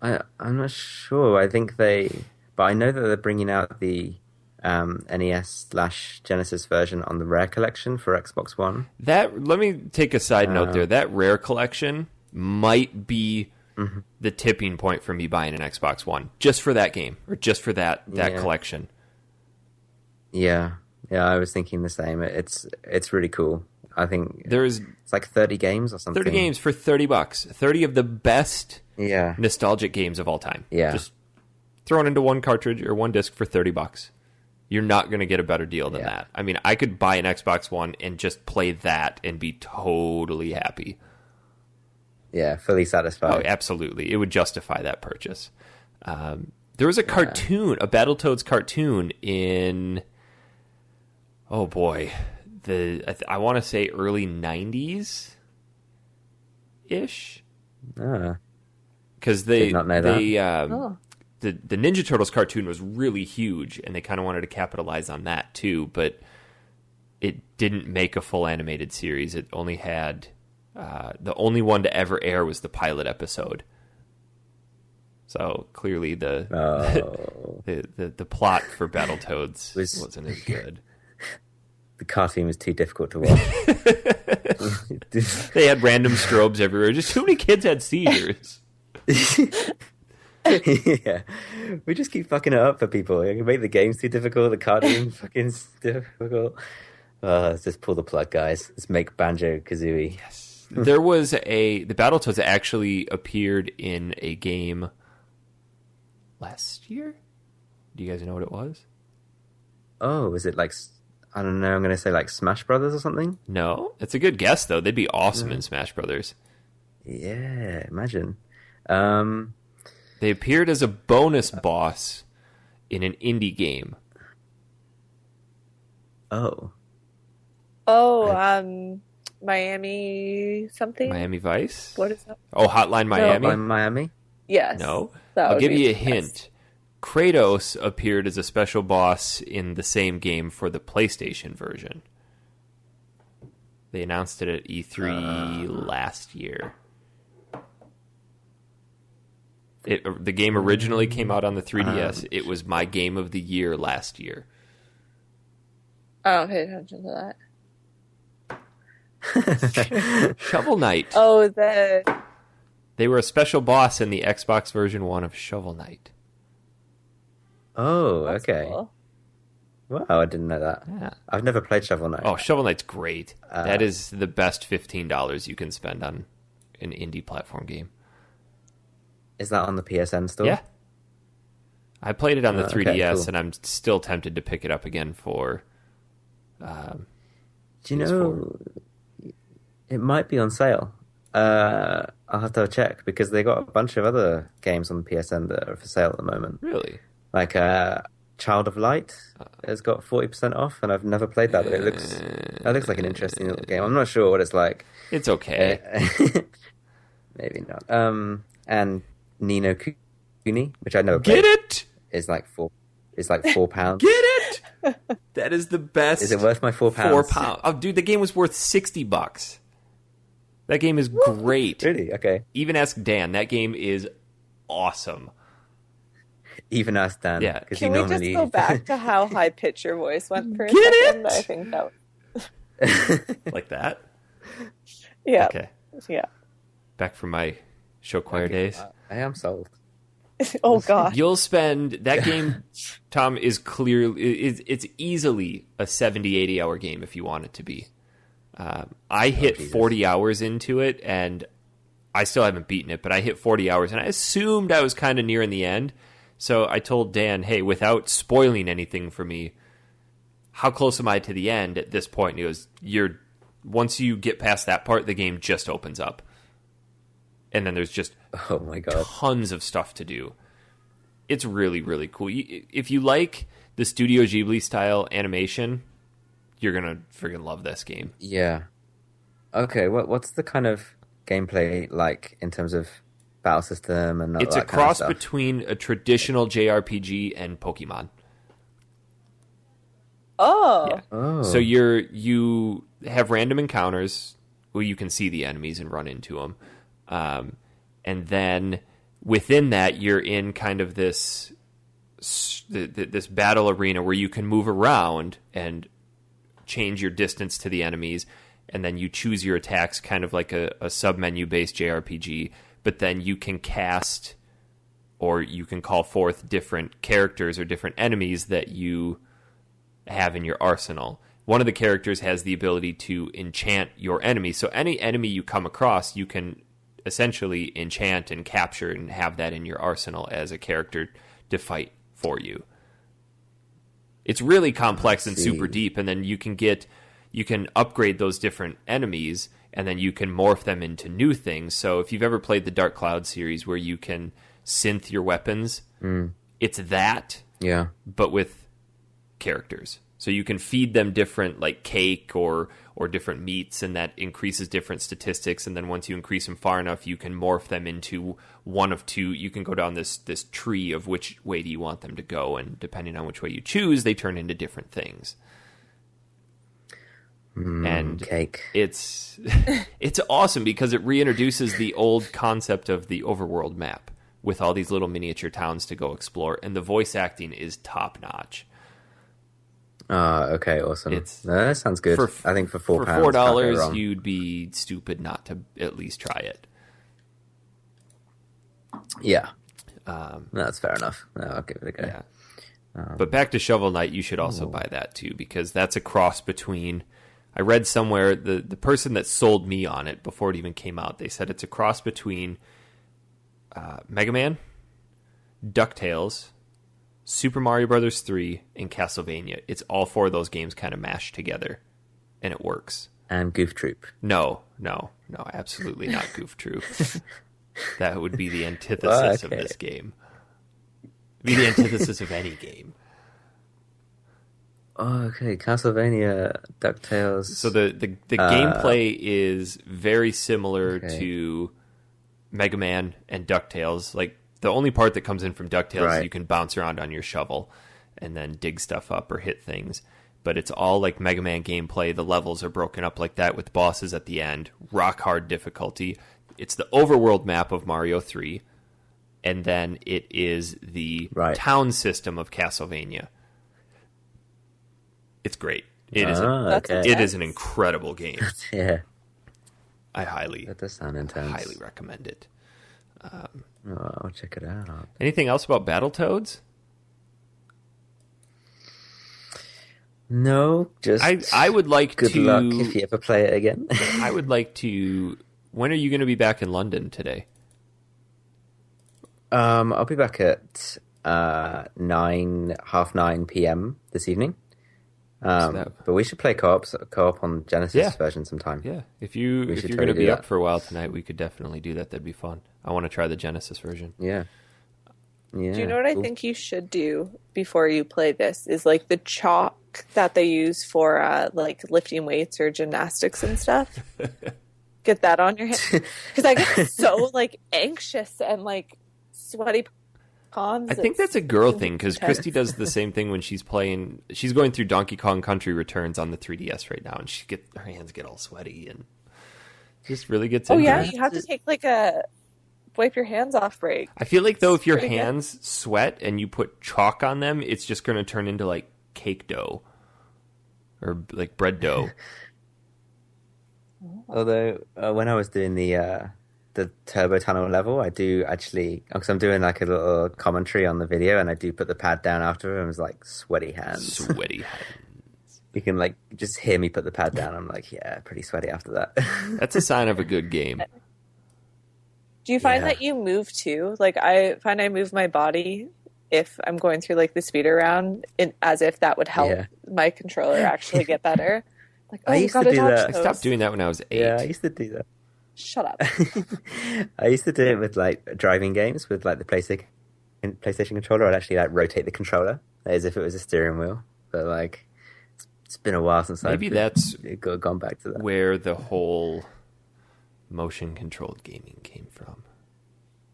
I'm not sure. I think but I know that they're bringing out the NES/Genesis version on the Rare Collection for Xbox One. Let me take a side note there. That Rare Collection might be the tipping point for me buying an Xbox One just for that game or just for that collection. Yeah, I was thinking the same. It's really cool. I think it's like 30 games or something. 30 games for $30. 30 of the best nostalgic games of all time. Yeah, just thrown into one cartridge or one disc for $30. You're not going to get a better deal than that. I mean, I could buy an Xbox One and just play that and be totally happy. Yeah, fully satisfied. Oh, absolutely. It would justify that purchase. There was a cartoon, a Battletoads cartoon in, oh boy, I want to say early 90s-ish? Because did not know that. The Ninja Turtles cartoon was really huge, and they kind of wanted to capitalize on that too, but it didn't make a full animated series. It only had... the only one to ever air was the pilot episode. So clearly the Oh. the plot for Battletoads wasn't as good. The cartoon was too difficult to watch. They had random strobes everywhere. Just too many kids had seizures. Yeah, we just keep fucking it up for people. You can make the games too difficult, the cartoon fucking difficult. Let's just pull the plug, guys. Let's make Banjo-Kazooie. Yes. There was the Battletoads actually appeared in a game last year. Do you guys know what it was? Oh, is it like, I don't know, I'm going to say like Smash Brothers or something? No. It's a good guess, though. They'd be awesome in Smash Brothers. Yeah, imagine. They appeared as a bonus boss in an indie game. Oh. Miami something? Miami Vice? What is that? Oh, Hotline Miami? Hotline Miami? Yes. No. I'll give you a hint. Kratos appeared as a special boss in the same game for the PlayStation version. They announced it at E3 last year. The game originally came out on the 3DS. It was my game of the year last year. I don't pay attention to that. Shovel Knight. Oh, They were a special boss in the Xbox version 1 of Shovel Knight. Oh, that's okay. cool. Wow, I didn't know that. Yeah. I've never played Shovel Knight. Oh, Shovel Knight's great. That is the best $15 you can spend on an indie platform game. Is that on the PSN store? Yeah. I played it on the 3DS, okay, cool. and I'm still tempted to pick it up again for... Do you know, it might be on sale. I'll have to check, because they got a bunch of other games on the PSN that are for sale at the moment. Really? Like Child of Light has got 40% off, and I've never played that, but it looks like an interesting little game. I'm not sure what it's like. It's okay. Maybe not. And Nino Kuni, which I never Get played, it? is like £4. Get it? That is the best. Is it worth my £4? £4. Oh, dude, the game was worth $60. That game is great. Really? Okay. Even ask Dan. That game is awesome. Even ask Dan. Yeah. Can we just go back to how high pitch your voice went for a Get second? it? I think that was... Like that? Yeah. Okay. Yeah. Back from my show choir days. I am sold. Oh, God. You'll spend... That game, Tom, is clearly... It's easily a 70, 80-hour game if you want it to be. I hit 40 hours into it, and I still haven't beaten it, but I hit 40 hours, and I assumed I was kind of nearing the end. So I told Dan, hey, without spoiling anything for me, how close am I to the end at this point? And he goes, once you get past that part, the game just opens up. And then there's just Oh my God. tons of stuff to do. It's really, really cool. If you like the Studio Ghibli style animation, you're going to freaking love this game. Yeah. Okay, what's the kind of gameplay like in terms of battle system and all It's that a kind of cross stuff? between a traditional JRPG and Pokemon. Oh. Yeah. Oh. So you have random encounters where you can see the enemies and run into them. And then within that, you're in kind of this battle arena where you can move around and change your distance to the enemies, and then you choose your attacks kind of like a sub-menu based JRPG, but then you can cast or you can call forth different characters or different enemies that you have in your arsenal. One of the characters has the ability to enchant your enemy, so any enemy you come across, you can essentially enchant and capture and have that in your arsenal as a character to fight for you. It's really complex and super deep, and then you can upgrade those different enemies, and then you can morph them into new things. So if you've ever played the Dark Cloud series where you can synth your weapons, it's that, Yeah. but with characters. So you can feed them different, like cake or different meats, and that increases different statistics. And then once you increase them far enough, you can morph them into one of two. You can go down this tree of which way do you want them to go, and depending on which way you choose, they turn into different things. And Cake. it's awesome because it reintroduces the old concept of the overworld map, with all these little miniature towns to go explore, and the voice acting is top notch. Okay, awesome. That sounds good. I think for £4, for $4, you'd be stupid not to at least try it. Yeah, that's fair enough. No, I'll give it a go. Yeah. But back to Shovel Knight, you should also buy that too, because that's a cross between. I read somewhere the person that sold me on it before it even came out. They said it's a cross between Mega Man, DuckTales, Super Mario Brothers 3, and Castlevania. It's all 4 of those games kind of mashed together, and it works. And Goof Troop. No, absolutely not Goof Troop. That would be the antithesis of this game. It'd be the antithesis of any game. Oh, okay. Castlevania, DuckTales. So the gameplay is very similar to Mega Man and DuckTales. Like, the only part that comes in from DuckTales is you can bounce around on your shovel and then dig stuff up or hit things. But it's all like Mega Man gameplay. The levels are broken up like that with bosses at the end. Rock hard difficulty. It's the overworld map of Mario 3. And then it is the town system of Castlevania. It's great. It is an incredible game. Yeah. That does sound intense. Highly recommend it. I'll check it out. Anything else about Battletoads? No, just I would like good luck if you ever play it again. I would like to. When are you going to be back in London today? I'll be back at 9 p.m. this evening. But we should play co-op on Genesis version sometime. Yeah, if you're going to be up for a while tonight, we could definitely do that. That'd be fun. I want to try the Genesis version. Yeah. Do you know what I think you should do before you play this? Is like the chalk that they use for like lifting weights or gymnastics and stuff. Get that on your hand, because I get so like anxious and like sweaty palms. I think that's a girl thing, because Christy does the same thing when she's playing. She's going through Donkey Kong Country Returns on the 3DS right now, and her hands get all sweaty and just really gets. You have to take like a wipe your hands off break. I feel like though, if your hands sweat and you put chalk on them, it's just going to turn into like cake dough or like bread dough. Although when I was doing the Turbo Tunnel level, I do actually, because I'm doing like a little commentary on the video, and I do put the pad down after, and it was like sweaty hands. Sweaty hands. You can like just hear me put the pad down. I'm like, yeah, pretty sweaty after that. That's a sign of a good game. Do you find that you move too? Like, I find I move my body if I'm going through like the speeder round, as if that would help my controller actually get better. Like, I used to do that. I stopped doing that when I was 8. Yeah, I used to do that. Shut up. I used to do it with like driving games with like the PlayStation controller. I'd actually like rotate the controller as if it was a steering wheel. But like, it's been a while since Maybe that's gone back to that. Where the whole motion controlled gaming came from.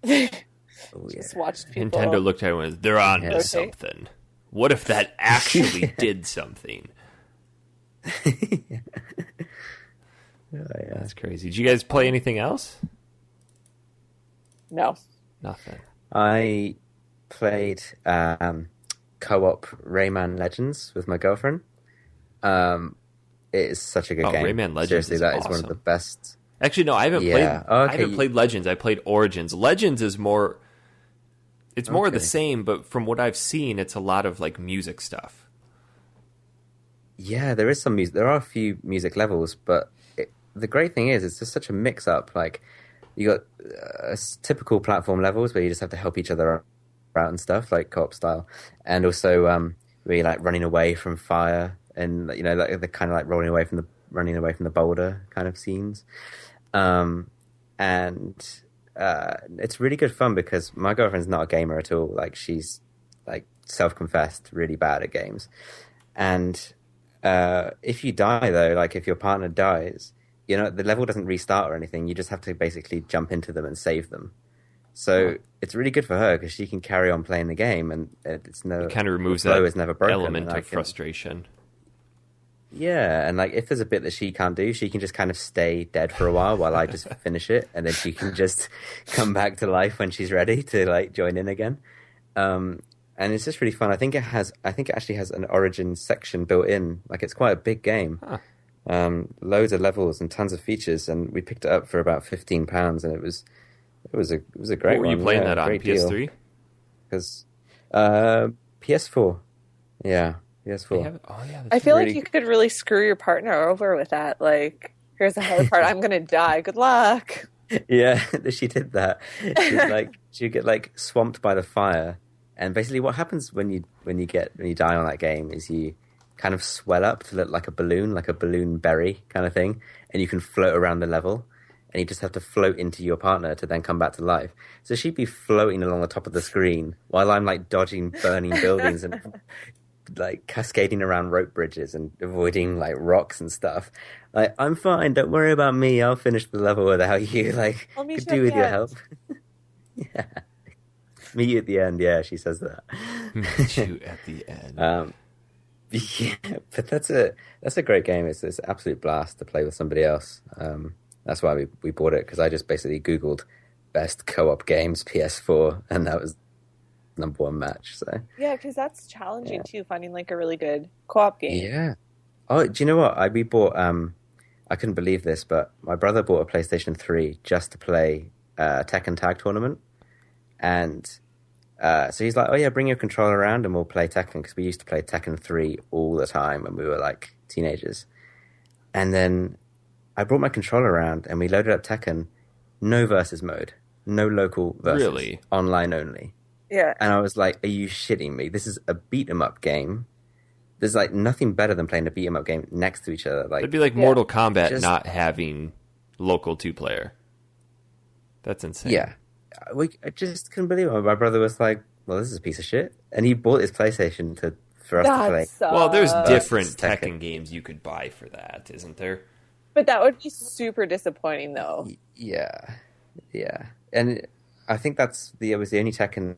Just watched people. Nintendo looked at it and went, they're on to something. What if that actually did something? That's crazy. Did you guys play anything else? No. Nothing. I played co-op Rayman Legends with my girlfriend. It is such a good game. Rayman Legends Seriously, that is one of the best. Actually, no, I haven't played. I haven't played Legends. I played Origins. Legends is more. It's more of the same, but from what I've seen, it's a lot of like music stuff. Yeah, there is some music. There are a few music levels, but the great thing is, it's just such a mix-up. Like, you got typical platform levels where you just have to help each other out and stuff, like co-op style, and also where you're like running away from fire, and you know, like the kind of like running away from the boulder kind of scenes, and it's really good fun because my girlfriend's not a gamer at all. Like, she's like self-confessed really bad at games, and if you die though, like if your partner dies, you know, the level doesn't restart or anything. You just have to basically jump into them and save them. So it's really good for her because she can carry on playing the game, and it kind of removes that element of frustration. Yeah, and like if there's a bit that she can't do, she can just kind of stay dead for a while I just finish it, and then she can just come back to life when she's ready to like join in again. And it's just really fun. I think it actually has an Origin section built in. Like it's quite a big game. Huh. Loads of levels and tons of features, and we picked it up for about £15, and it was a great What were you one. playing Yeah, that on? great PS3? Because PS4. Yeah, PS4. I feel really like you could really screw your partner over with that. Like, here's the hard part. I'm going to die. Good luck. Yeah, she did that. She'd get like swamped by the fire, and basically what happens when you die on that game is you kind of swell up to look like a balloon berry kind of thing, and you can float around the level, and you just have to float into your partner to then come back to life. So she'd be floating along the top of the screen while I'm like dodging burning buildings and like cascading around rope bridges and avoiding like rocks and stuff. Like, I'm fine, don't worry about me, I'll finish the level without you. Like, I'll meet could you do at with the your end. help. Yeah. Meet you at the end, yeah, she says that. Meet you at the end. Yeah, but that's a great game. It's an absolute blast to play with somebody else. That's why we bought it, because I just basically Googled best co-op games PS4, and that was number one match. So Yeah, because that's challenging too, finding like a really good co-op game. yeah. Oh, do you know what? We bought. I couldn't believe this, but my brother bought a PlayStation 3 just to play Tekken Tag Tournament, and so he's like, "Oh yeah, bring your controller around and we'll play Tekken," because we used to play Tekken 3 all the time when we were like teenagers. And then I brought my controller around and we loaded up Tekken, no versus mode, no local versus, Really? online only. Yeah. And I was like, "Are you shitting me? This is a beat 'em up game. There's like nothing better than playing a beat 'em up game next to each other." Like, It'd be like Mortal Kombat Just- not having local 2-player. That's insane. yeah, I just couldn't believe it. My brother was like, "Well, this is a piece of shit," and he bought his PlayStation for us to play. That sucks. Well, there's different Tekken. Tekken games you could buy for that, isn't there? But that would be super disappointing, though. Yeah, and I think it was the only Tekken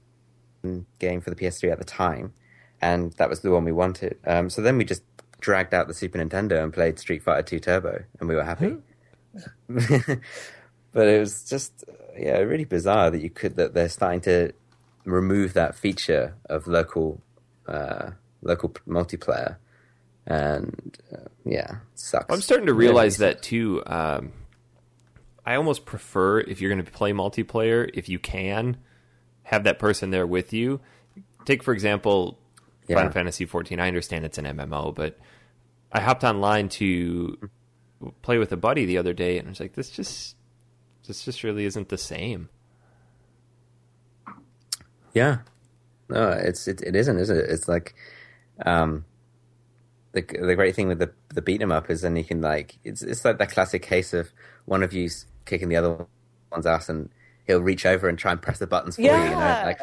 game for the PS3 at the time, and that was the one we wanted. So then we just dragged out the Super Nintendo and played Street Fighter 2 Turbo, and we were happy. But it was just really bizarre that they're starting to remove that feature of local multiplayer, and it sucks. I'm starting to realize that too. I almost prefer, if you're going to play multiplayer, if you can have that person there with you. Take, for example, Final Fantasy 14. I understand it's an MMO, but I hopped online to play with a buddy the other day, and I was like, this just really isn't the same. Yeah, no, it isn't, is it? It's like, the great thing with the beat 'em up is then you can like it's like that classic case of one of you's kicking the other one's ass, and he'll reach over and try and press the buttons for you, like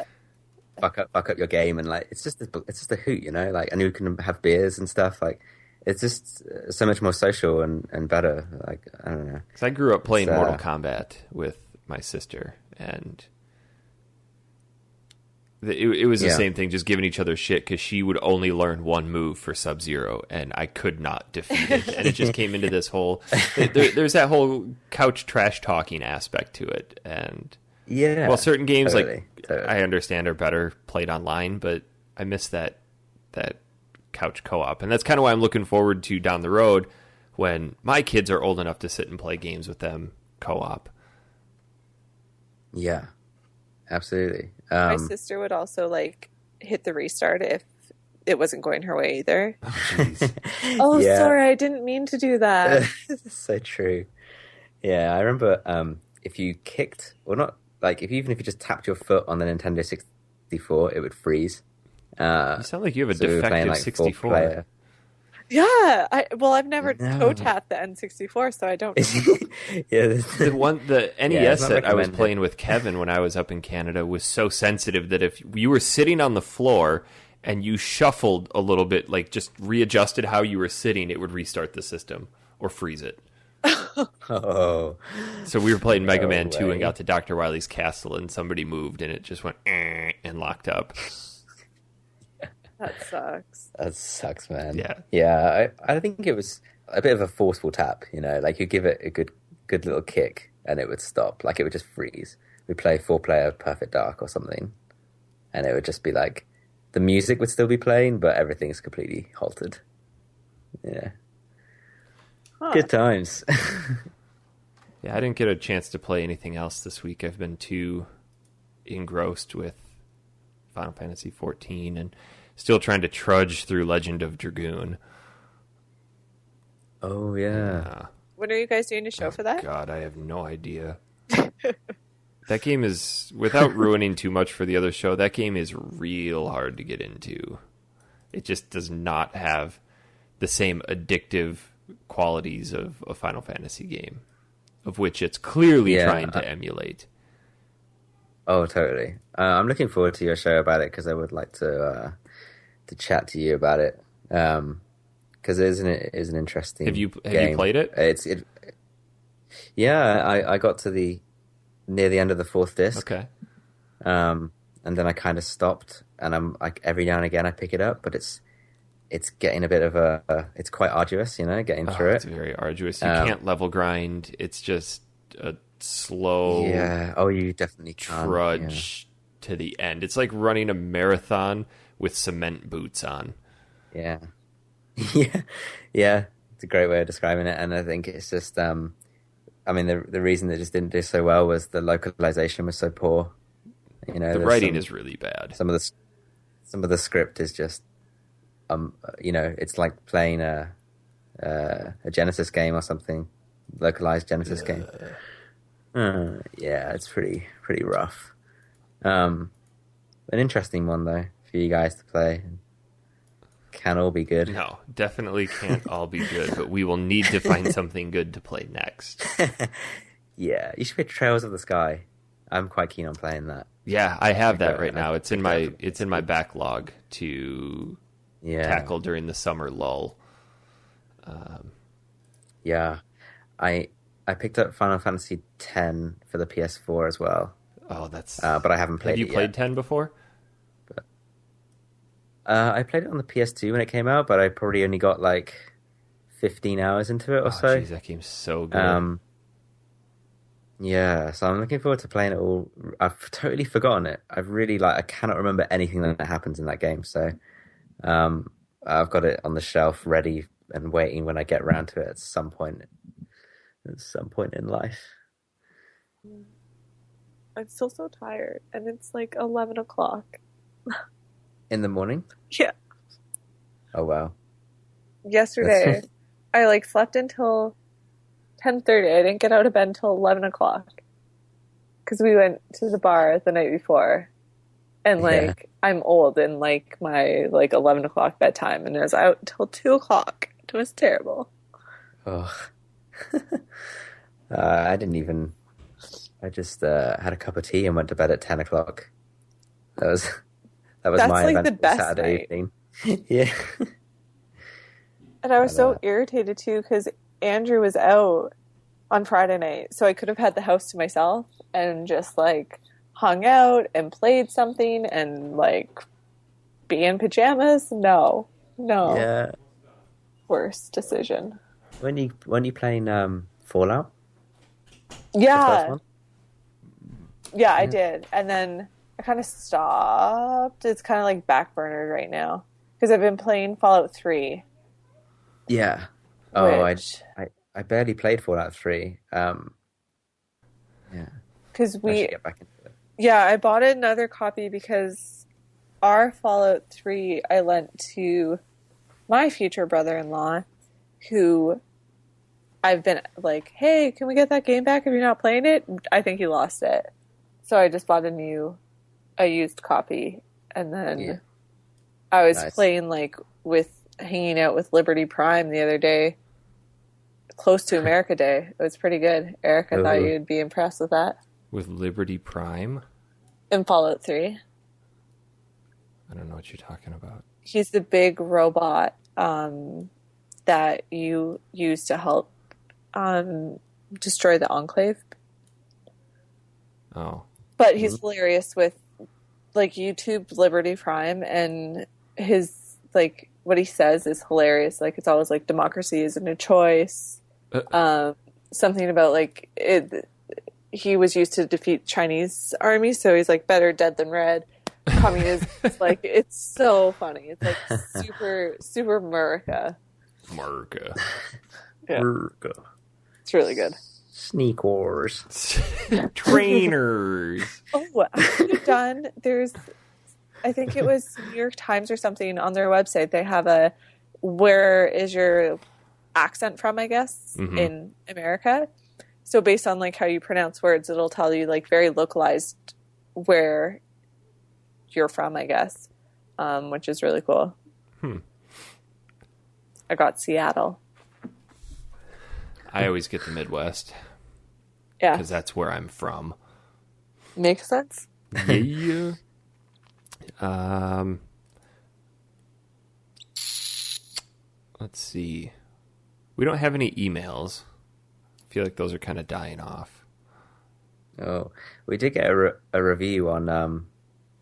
fuck up your game, and like it's just a hoot, like, and you can have beers and stuff, like it's just so much more social and better. Like, I don't know. Because I grew up playing Mortal Kombat with my sister, and it was the same thing, just giving each other shit because she would only learn one move for Sub-Zero, and I could not defeat it. And it just came into this whole... there's that whole couch trash-talking aspect to it. And well, certain games, totally. I understand, are better played online, but I miss that couch co-op. And that's kind of why I'm looking forward to down the road when my kids are old enough to sit and play games with them co-op. Yeah, absolutely. My sister would also like hit the restart if it wasn't going her way either. Oh, jeez. Oh, sorry, I didn't mean to do that. So true. Yeah, I remember if you kicked, or not, like even if you just tapped your foot on the Nintendo 64, it would freeze. You sound like you have a defective 64. Yeah, I've never toe-tapped the N64, so I don't know. The NES that I was playing with Kevin when I was up in Canada was so sensitive that if you were sitting on the floor and you shuffled a little bit, like just readjusted how you were sitting, it would restart the system or freeze it. Oh. So we were playing Mega Man 2 and got to Dr. Wily's castle, and somebody moved and it just went and locked up. That sucks. That sucks, man. Yeah. Yeah, I think it was a bit of a forceful tap, you know, like you give it a good little kick and it would stop, like it would just freeze. We play 4-player Perfect Dark or something, and it would just be like the music would still be playing, but everything's completely halted. Yeah. Huh. Good times. Yeah, I didn't get a chance to play anything else this week. I've been too engrossed with Final Fantasy XIV and still trying to trudge through Legend of Dragoon. Oh, yeah. When are you guys doing a show for that? God, I have no idea. That game is, without ruining too much for the other show, that game is real hard to get into. It just does not have the same addictive qualities of a Final Fantasy game, of which it's clearly trying to emulate. Oh, totally. I'm looking forward to your show about it because I would like to chat to you about it. Because it is an interesting. Have you game. Played it? Yeah, I got to near the end of the 4th disc. Okay. And then I kind of stopped, and I'm like every now and again I pick it up, but it's getting a bit of it's quite arduous, you know, getting through it. It's very arduous. You can't level grind. It's just a slow. Yeah. Oh, you definitely can't. Trudge to the end. It's like running a marathon with cement boots on. Yeah. Yeah. It's a great way of describing it, and I think it's just I mean, the reason it just didn't do so well was the localization was so poor. You know, the writing is really bad. Some of the script is just, you know, it's like playing a Genesis game or something, localized Genesis game. Yeah, it's pretty rough. An interesting one though for you guys to play. Can all be good. No, definitely can't all be good, but we will need to find something good to play next. Yeah, you should play Trails of the Sky. I'm quite keen on playing that. Yeah, I have that right now. It's in my backlog to tackle during the summer lull. Yeah, I picked up Final Fantasy X for the PS4 as well. Oh, that's. But I haven't played it yet. Have you played 10 before? I played it on the PS2 when it came out, but I probably only got like 15 hours into it or so. Jeez, that game's so good. Yeah, so I'm looking forward to playing it all. I've totally forgotten it. I cannot remember anything that happens in that game. So, I've got it on the shelf ready and waiting when I get around to it at some point in life. I'm still so tired, and it's like 11 o'clock. In the morning? Yeah. Oh, wow. Yesterday, I like slept until 10:30. I didn't get out of bed until 11 o'clock. Because we went to the bar the night before. And like, I'm old and like my like 11 o'clock bedtime. And I was out until 2 o'clock. It was terrible. Oh. I just had a cup of tea and went to bed at 10 o'clock. That was That's my like event the best Saturday night. evening. Yeah. And I was so irritated too because Andrew was out on Friday night. So I could have had the house to myself and just like hung out and played something and like be in pajamas. No. Yeah. Worst decision. When you playing Fallout? Yeah. Yeah, I did. And then I kind of stopped. It's kind of like backburnered right now because I've been playing Fallout 3. Yeah. I barely played Fallout 3. Yeah. Because I should get back into it. Yeah, I bought another copy because our Fallout 3 I lent to my future brother-in-law, who I've been like, hey, can we get that game back if you're not playing it? I think he lost it. So I just bought a used copy. And then I was playing like hanging out with Liberty Prime the other day, close to America Day. It was pretty good. Eric, I thought you'd be impressed with that. With Liberty Prime? In Fallout 3. I don't know what you're talking about. He's the big robot that you use to help destroy the Enclave. Oh. But he's hilarious with like YouTube Liberty Prime, and his like what he says is hilarious. Like it's always like democracy isn't a choice. Something about like it. He was used to defeat Chinese armies, so he's like better dead than red. Communism is like it's so funny. It's like super America. Yeah. America. It's really good. Sneak Wars. Trainers. Oh, I've done. I think it was New York Times or something on their website. They have a where is your accent from, I guess, in America. So based on like how you pronounce words, it'll tell you like very localized where you're from, I guess, which is really cool. I got Seattle. I always get the Midwest. Yeah. Because that's where I'm from. Makes sense. Yeah. Let's see. We don't have any emails. I feel like those are kind of dying off. Oh, we did get a review on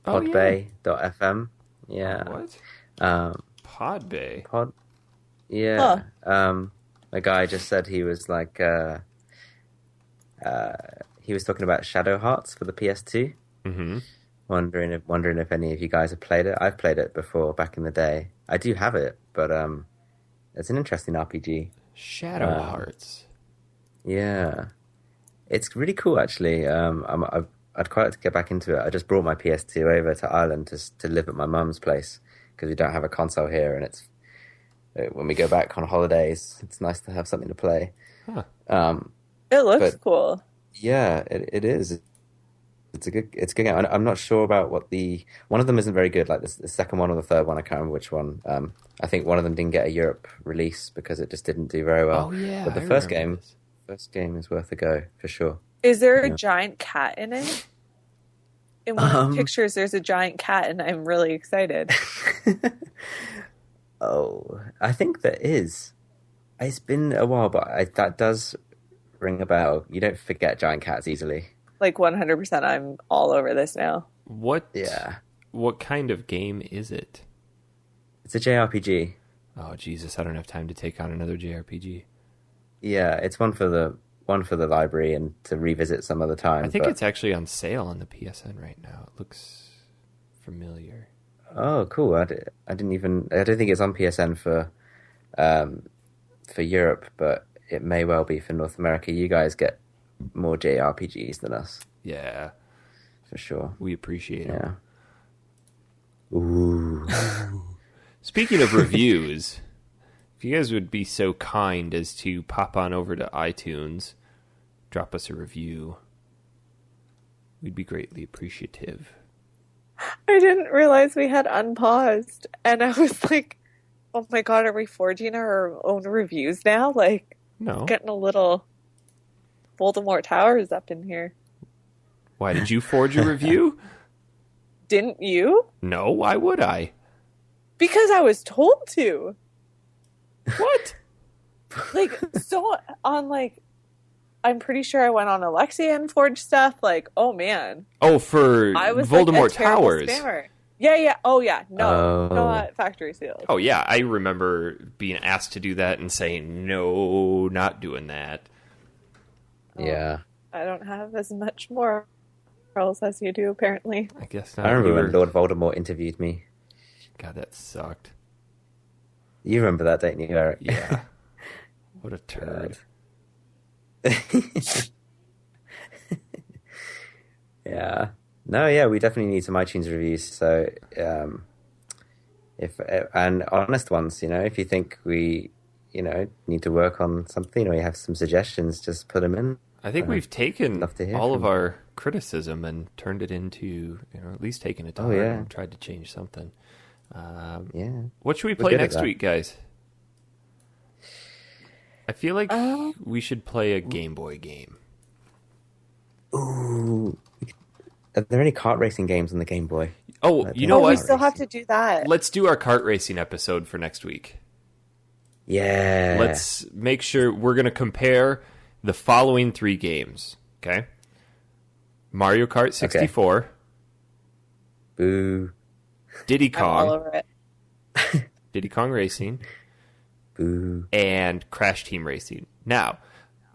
podbay.fm. Yeah. What? Podbay? Yeah. Huh. A guy just said he was like, he was talking about Shadow Hearts for the PS2. Mm-hmm. Wondering if any of you guys have played it. I've played it before back in the day. I do have it, but it's an interesting RPG. Shadow Hearts. Yeah, it's really cool actually. I'd quite like to get back into it. I just brought my PS2 over to Ireland to live at my mum's place because we don't have a console here, and it's when we go back on holidays, it's nice to have something to play. Huh. It looks cool. Yeah, it is. It's a good game. I'm not sure about what one of them isn't very good. Like the second one or the third one, I can't remember which one. I think one of them didn't get a Europe release because it just didn't do very well. Oh yeah, but the first game is worth a go for sure. Is there a giant cat in it? In one of the pictures, there's a giant cat, and I'm really excited. Oh, I think there is. It's been a while, but that does ring a bell. You don't forget giant cats easily. Like 100%, I'm all over this now. What kind of game is it? It's a JRPG. Oh Jesus, I don't have time to take on another JRPG. Yeah, it's one for the library and to revisit some other time. I think it's actually on sale on the PSN right now. It looks familiar. Oh, cool! I don't think it's on PSN for Europe, but it may well be for North America. You guys get more JRPGs than us. Yeah, for sure. We appreciate it. Yeah. Ooh. Speaking of reviews, if you guys would be so kind as to pop on over to iTunes, drop us a review, we'd be greatly appreciative. I didn't realize we had unpaused, and I was like, oh my god, are we forging our own reviews now? Like, no. Getting a little Voldemort Towers up in here. Why, did you forge a review? Didn't you? No, why would I? Because I was told to. What? Like, so on, like, I'm pretty sure I went on Alexia and forged stuff. Like, oh man. Oh, for I was Voldemort like a Towers. Spammer. Yeah. Oh yeah. No, not factory sealed. Oh yeah, I remember being asked to do that and saying no, not doing that. Yeah. I don't have as much morals as you do, apparently. I guess not. I remember when Lord Voldemort interviewed me. God, that sucked. You remember that, don't you, Eric? Yeah. What a turd. Yeah. No, yeah, we definitely need some iTunes reviews. So, and honest ones, if you think we, need to work on something or you have some suggestions, just put them in. I think we've taken all of our criticism and turned it into, at least taken it to heart and tried to change something. Yeah. What should we play next week, guys? I feel like we should play a Game Boy game. Ooh. Are there any kart racing games on the Game Boy? Oh, you know what? We still have to do that. Let's do our kart racing episode for next week. Yeah. Let's make sure we're going to compare the following 3 games. Okay? Mario Kart 64. Okay. Boo. Diddy I'm all Kong. over it. Diddy Kong Racing, Boo. and Crash Team Racing. Now,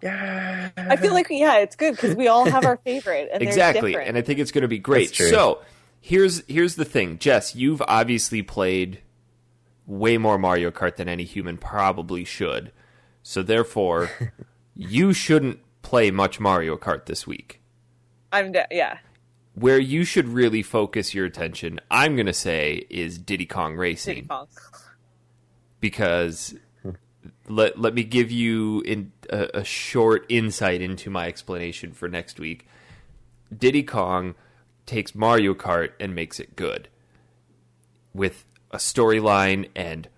I feel like, it's good because we all have our favorite. And exactly, they're different. and I think it's going to be great. So, here's the thing. Jess, you've obviously played way more Mario Kart than any human probably should. So, therefore, you shouldn't play much Mario Kart this week. Where you should really focus your attention, I'm going to say, is Diddy Kong Racing. Diddy Kong. Because let me give you a short insight into my explanation for next week. Diddy Kong takes Mario Kart and makes it good. With a storyline and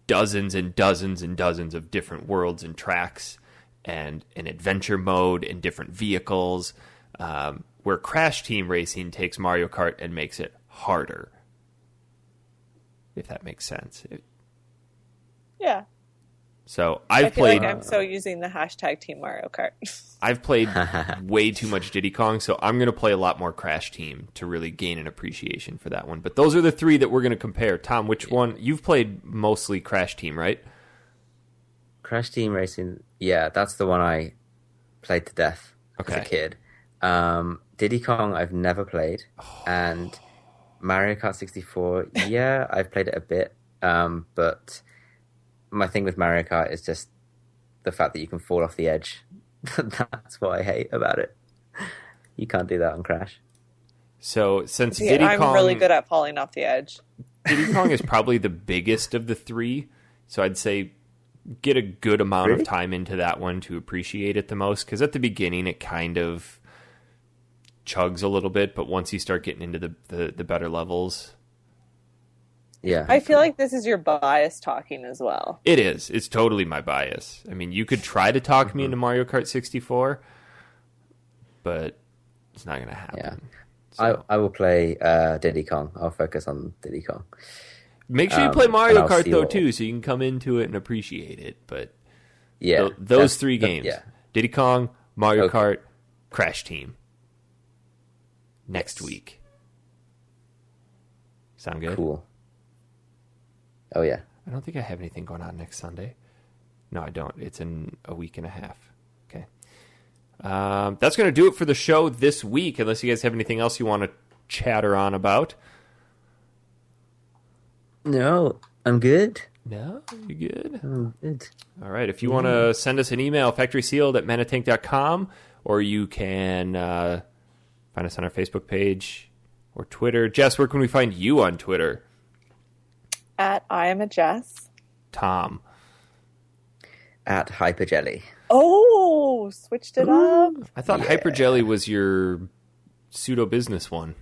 dozens and dozens and dozens of different worlds and tracks and an adventure mode and different vehicles, where Crash Team Racing takes Mario Kart and makes it harder. If that makes sense. Yeah. So I feel like I'm so using the hashtag Team Mario Kart. I've played way too much Diddy Kong, so I'm going to play a lot more Crash Team to really gain an appreciation for that one. But those are the three that we're going to compare. Tom, which one? You've played mostly Crash Team, right? Crash Team Racing, yeah, that's the one I played to death as a kid. Diddy Kong I've never played, and Mario Kart 64, yeah, I've played it a bit, but my thing with Mario Kart is just the fact that you can fall off the edge. That's what I hate about it. You can't do that on Crash. So since Diddy Kong... I'm really good at falling off the edge. Diddy Kong is probably the biggest of the three, so I'd say get a good amount of time into that one to appreciate it the most, because at the beginning it kind of chugs a little bit, but once you start getting into the better levels... Yeah. I feel like this is your bias talking as well. It is. It's totally my bias. I mean, you could try to talk me into Mario Kart 64, but it's not going to happen. Yeah. So. I will play Diddy Kong. I'll focus on Diddy Kong. Make sure you play Mario Kart, though, too, so you can come into it and appreciate it. But yeah, those three games, yeah. Diddy Kong, Mario Kart, Crash Team, next week. Sound good? Cool. Oh, yeah. I don't think I have anything going on next Sunday. No, I don't. It's in a week and a half. Okay. That's going to do it for the show this week, unless you guys have anything else you want to chatter on about. No, I'm good. No? You good? I'm good. All right. If you want to send us an email, factorysealed@manatank.com, or you can find us on our Facebook page or Twitter. Jess, where can we find you on Twitter? At I am a Jess. Tom. At Hyperjelly. Oh, switched it up. I thought Hyperjelly was your pseudo business one.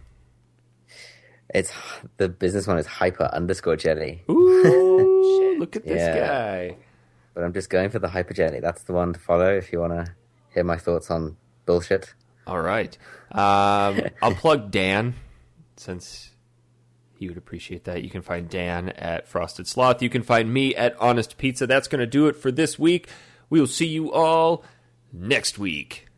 It's the business one is hyper_jelly. Ooh, look at this guy. But I'm just going for the Hyperjelly. That's the one to follow if you want to hear my thoughts on bullshit. All right. I'll plug Dan, since he would appreciate that. You can find Dan at Frosted Sloth. You can find me at Honest Pizza. That's going to do it for this week. We will see you all next week.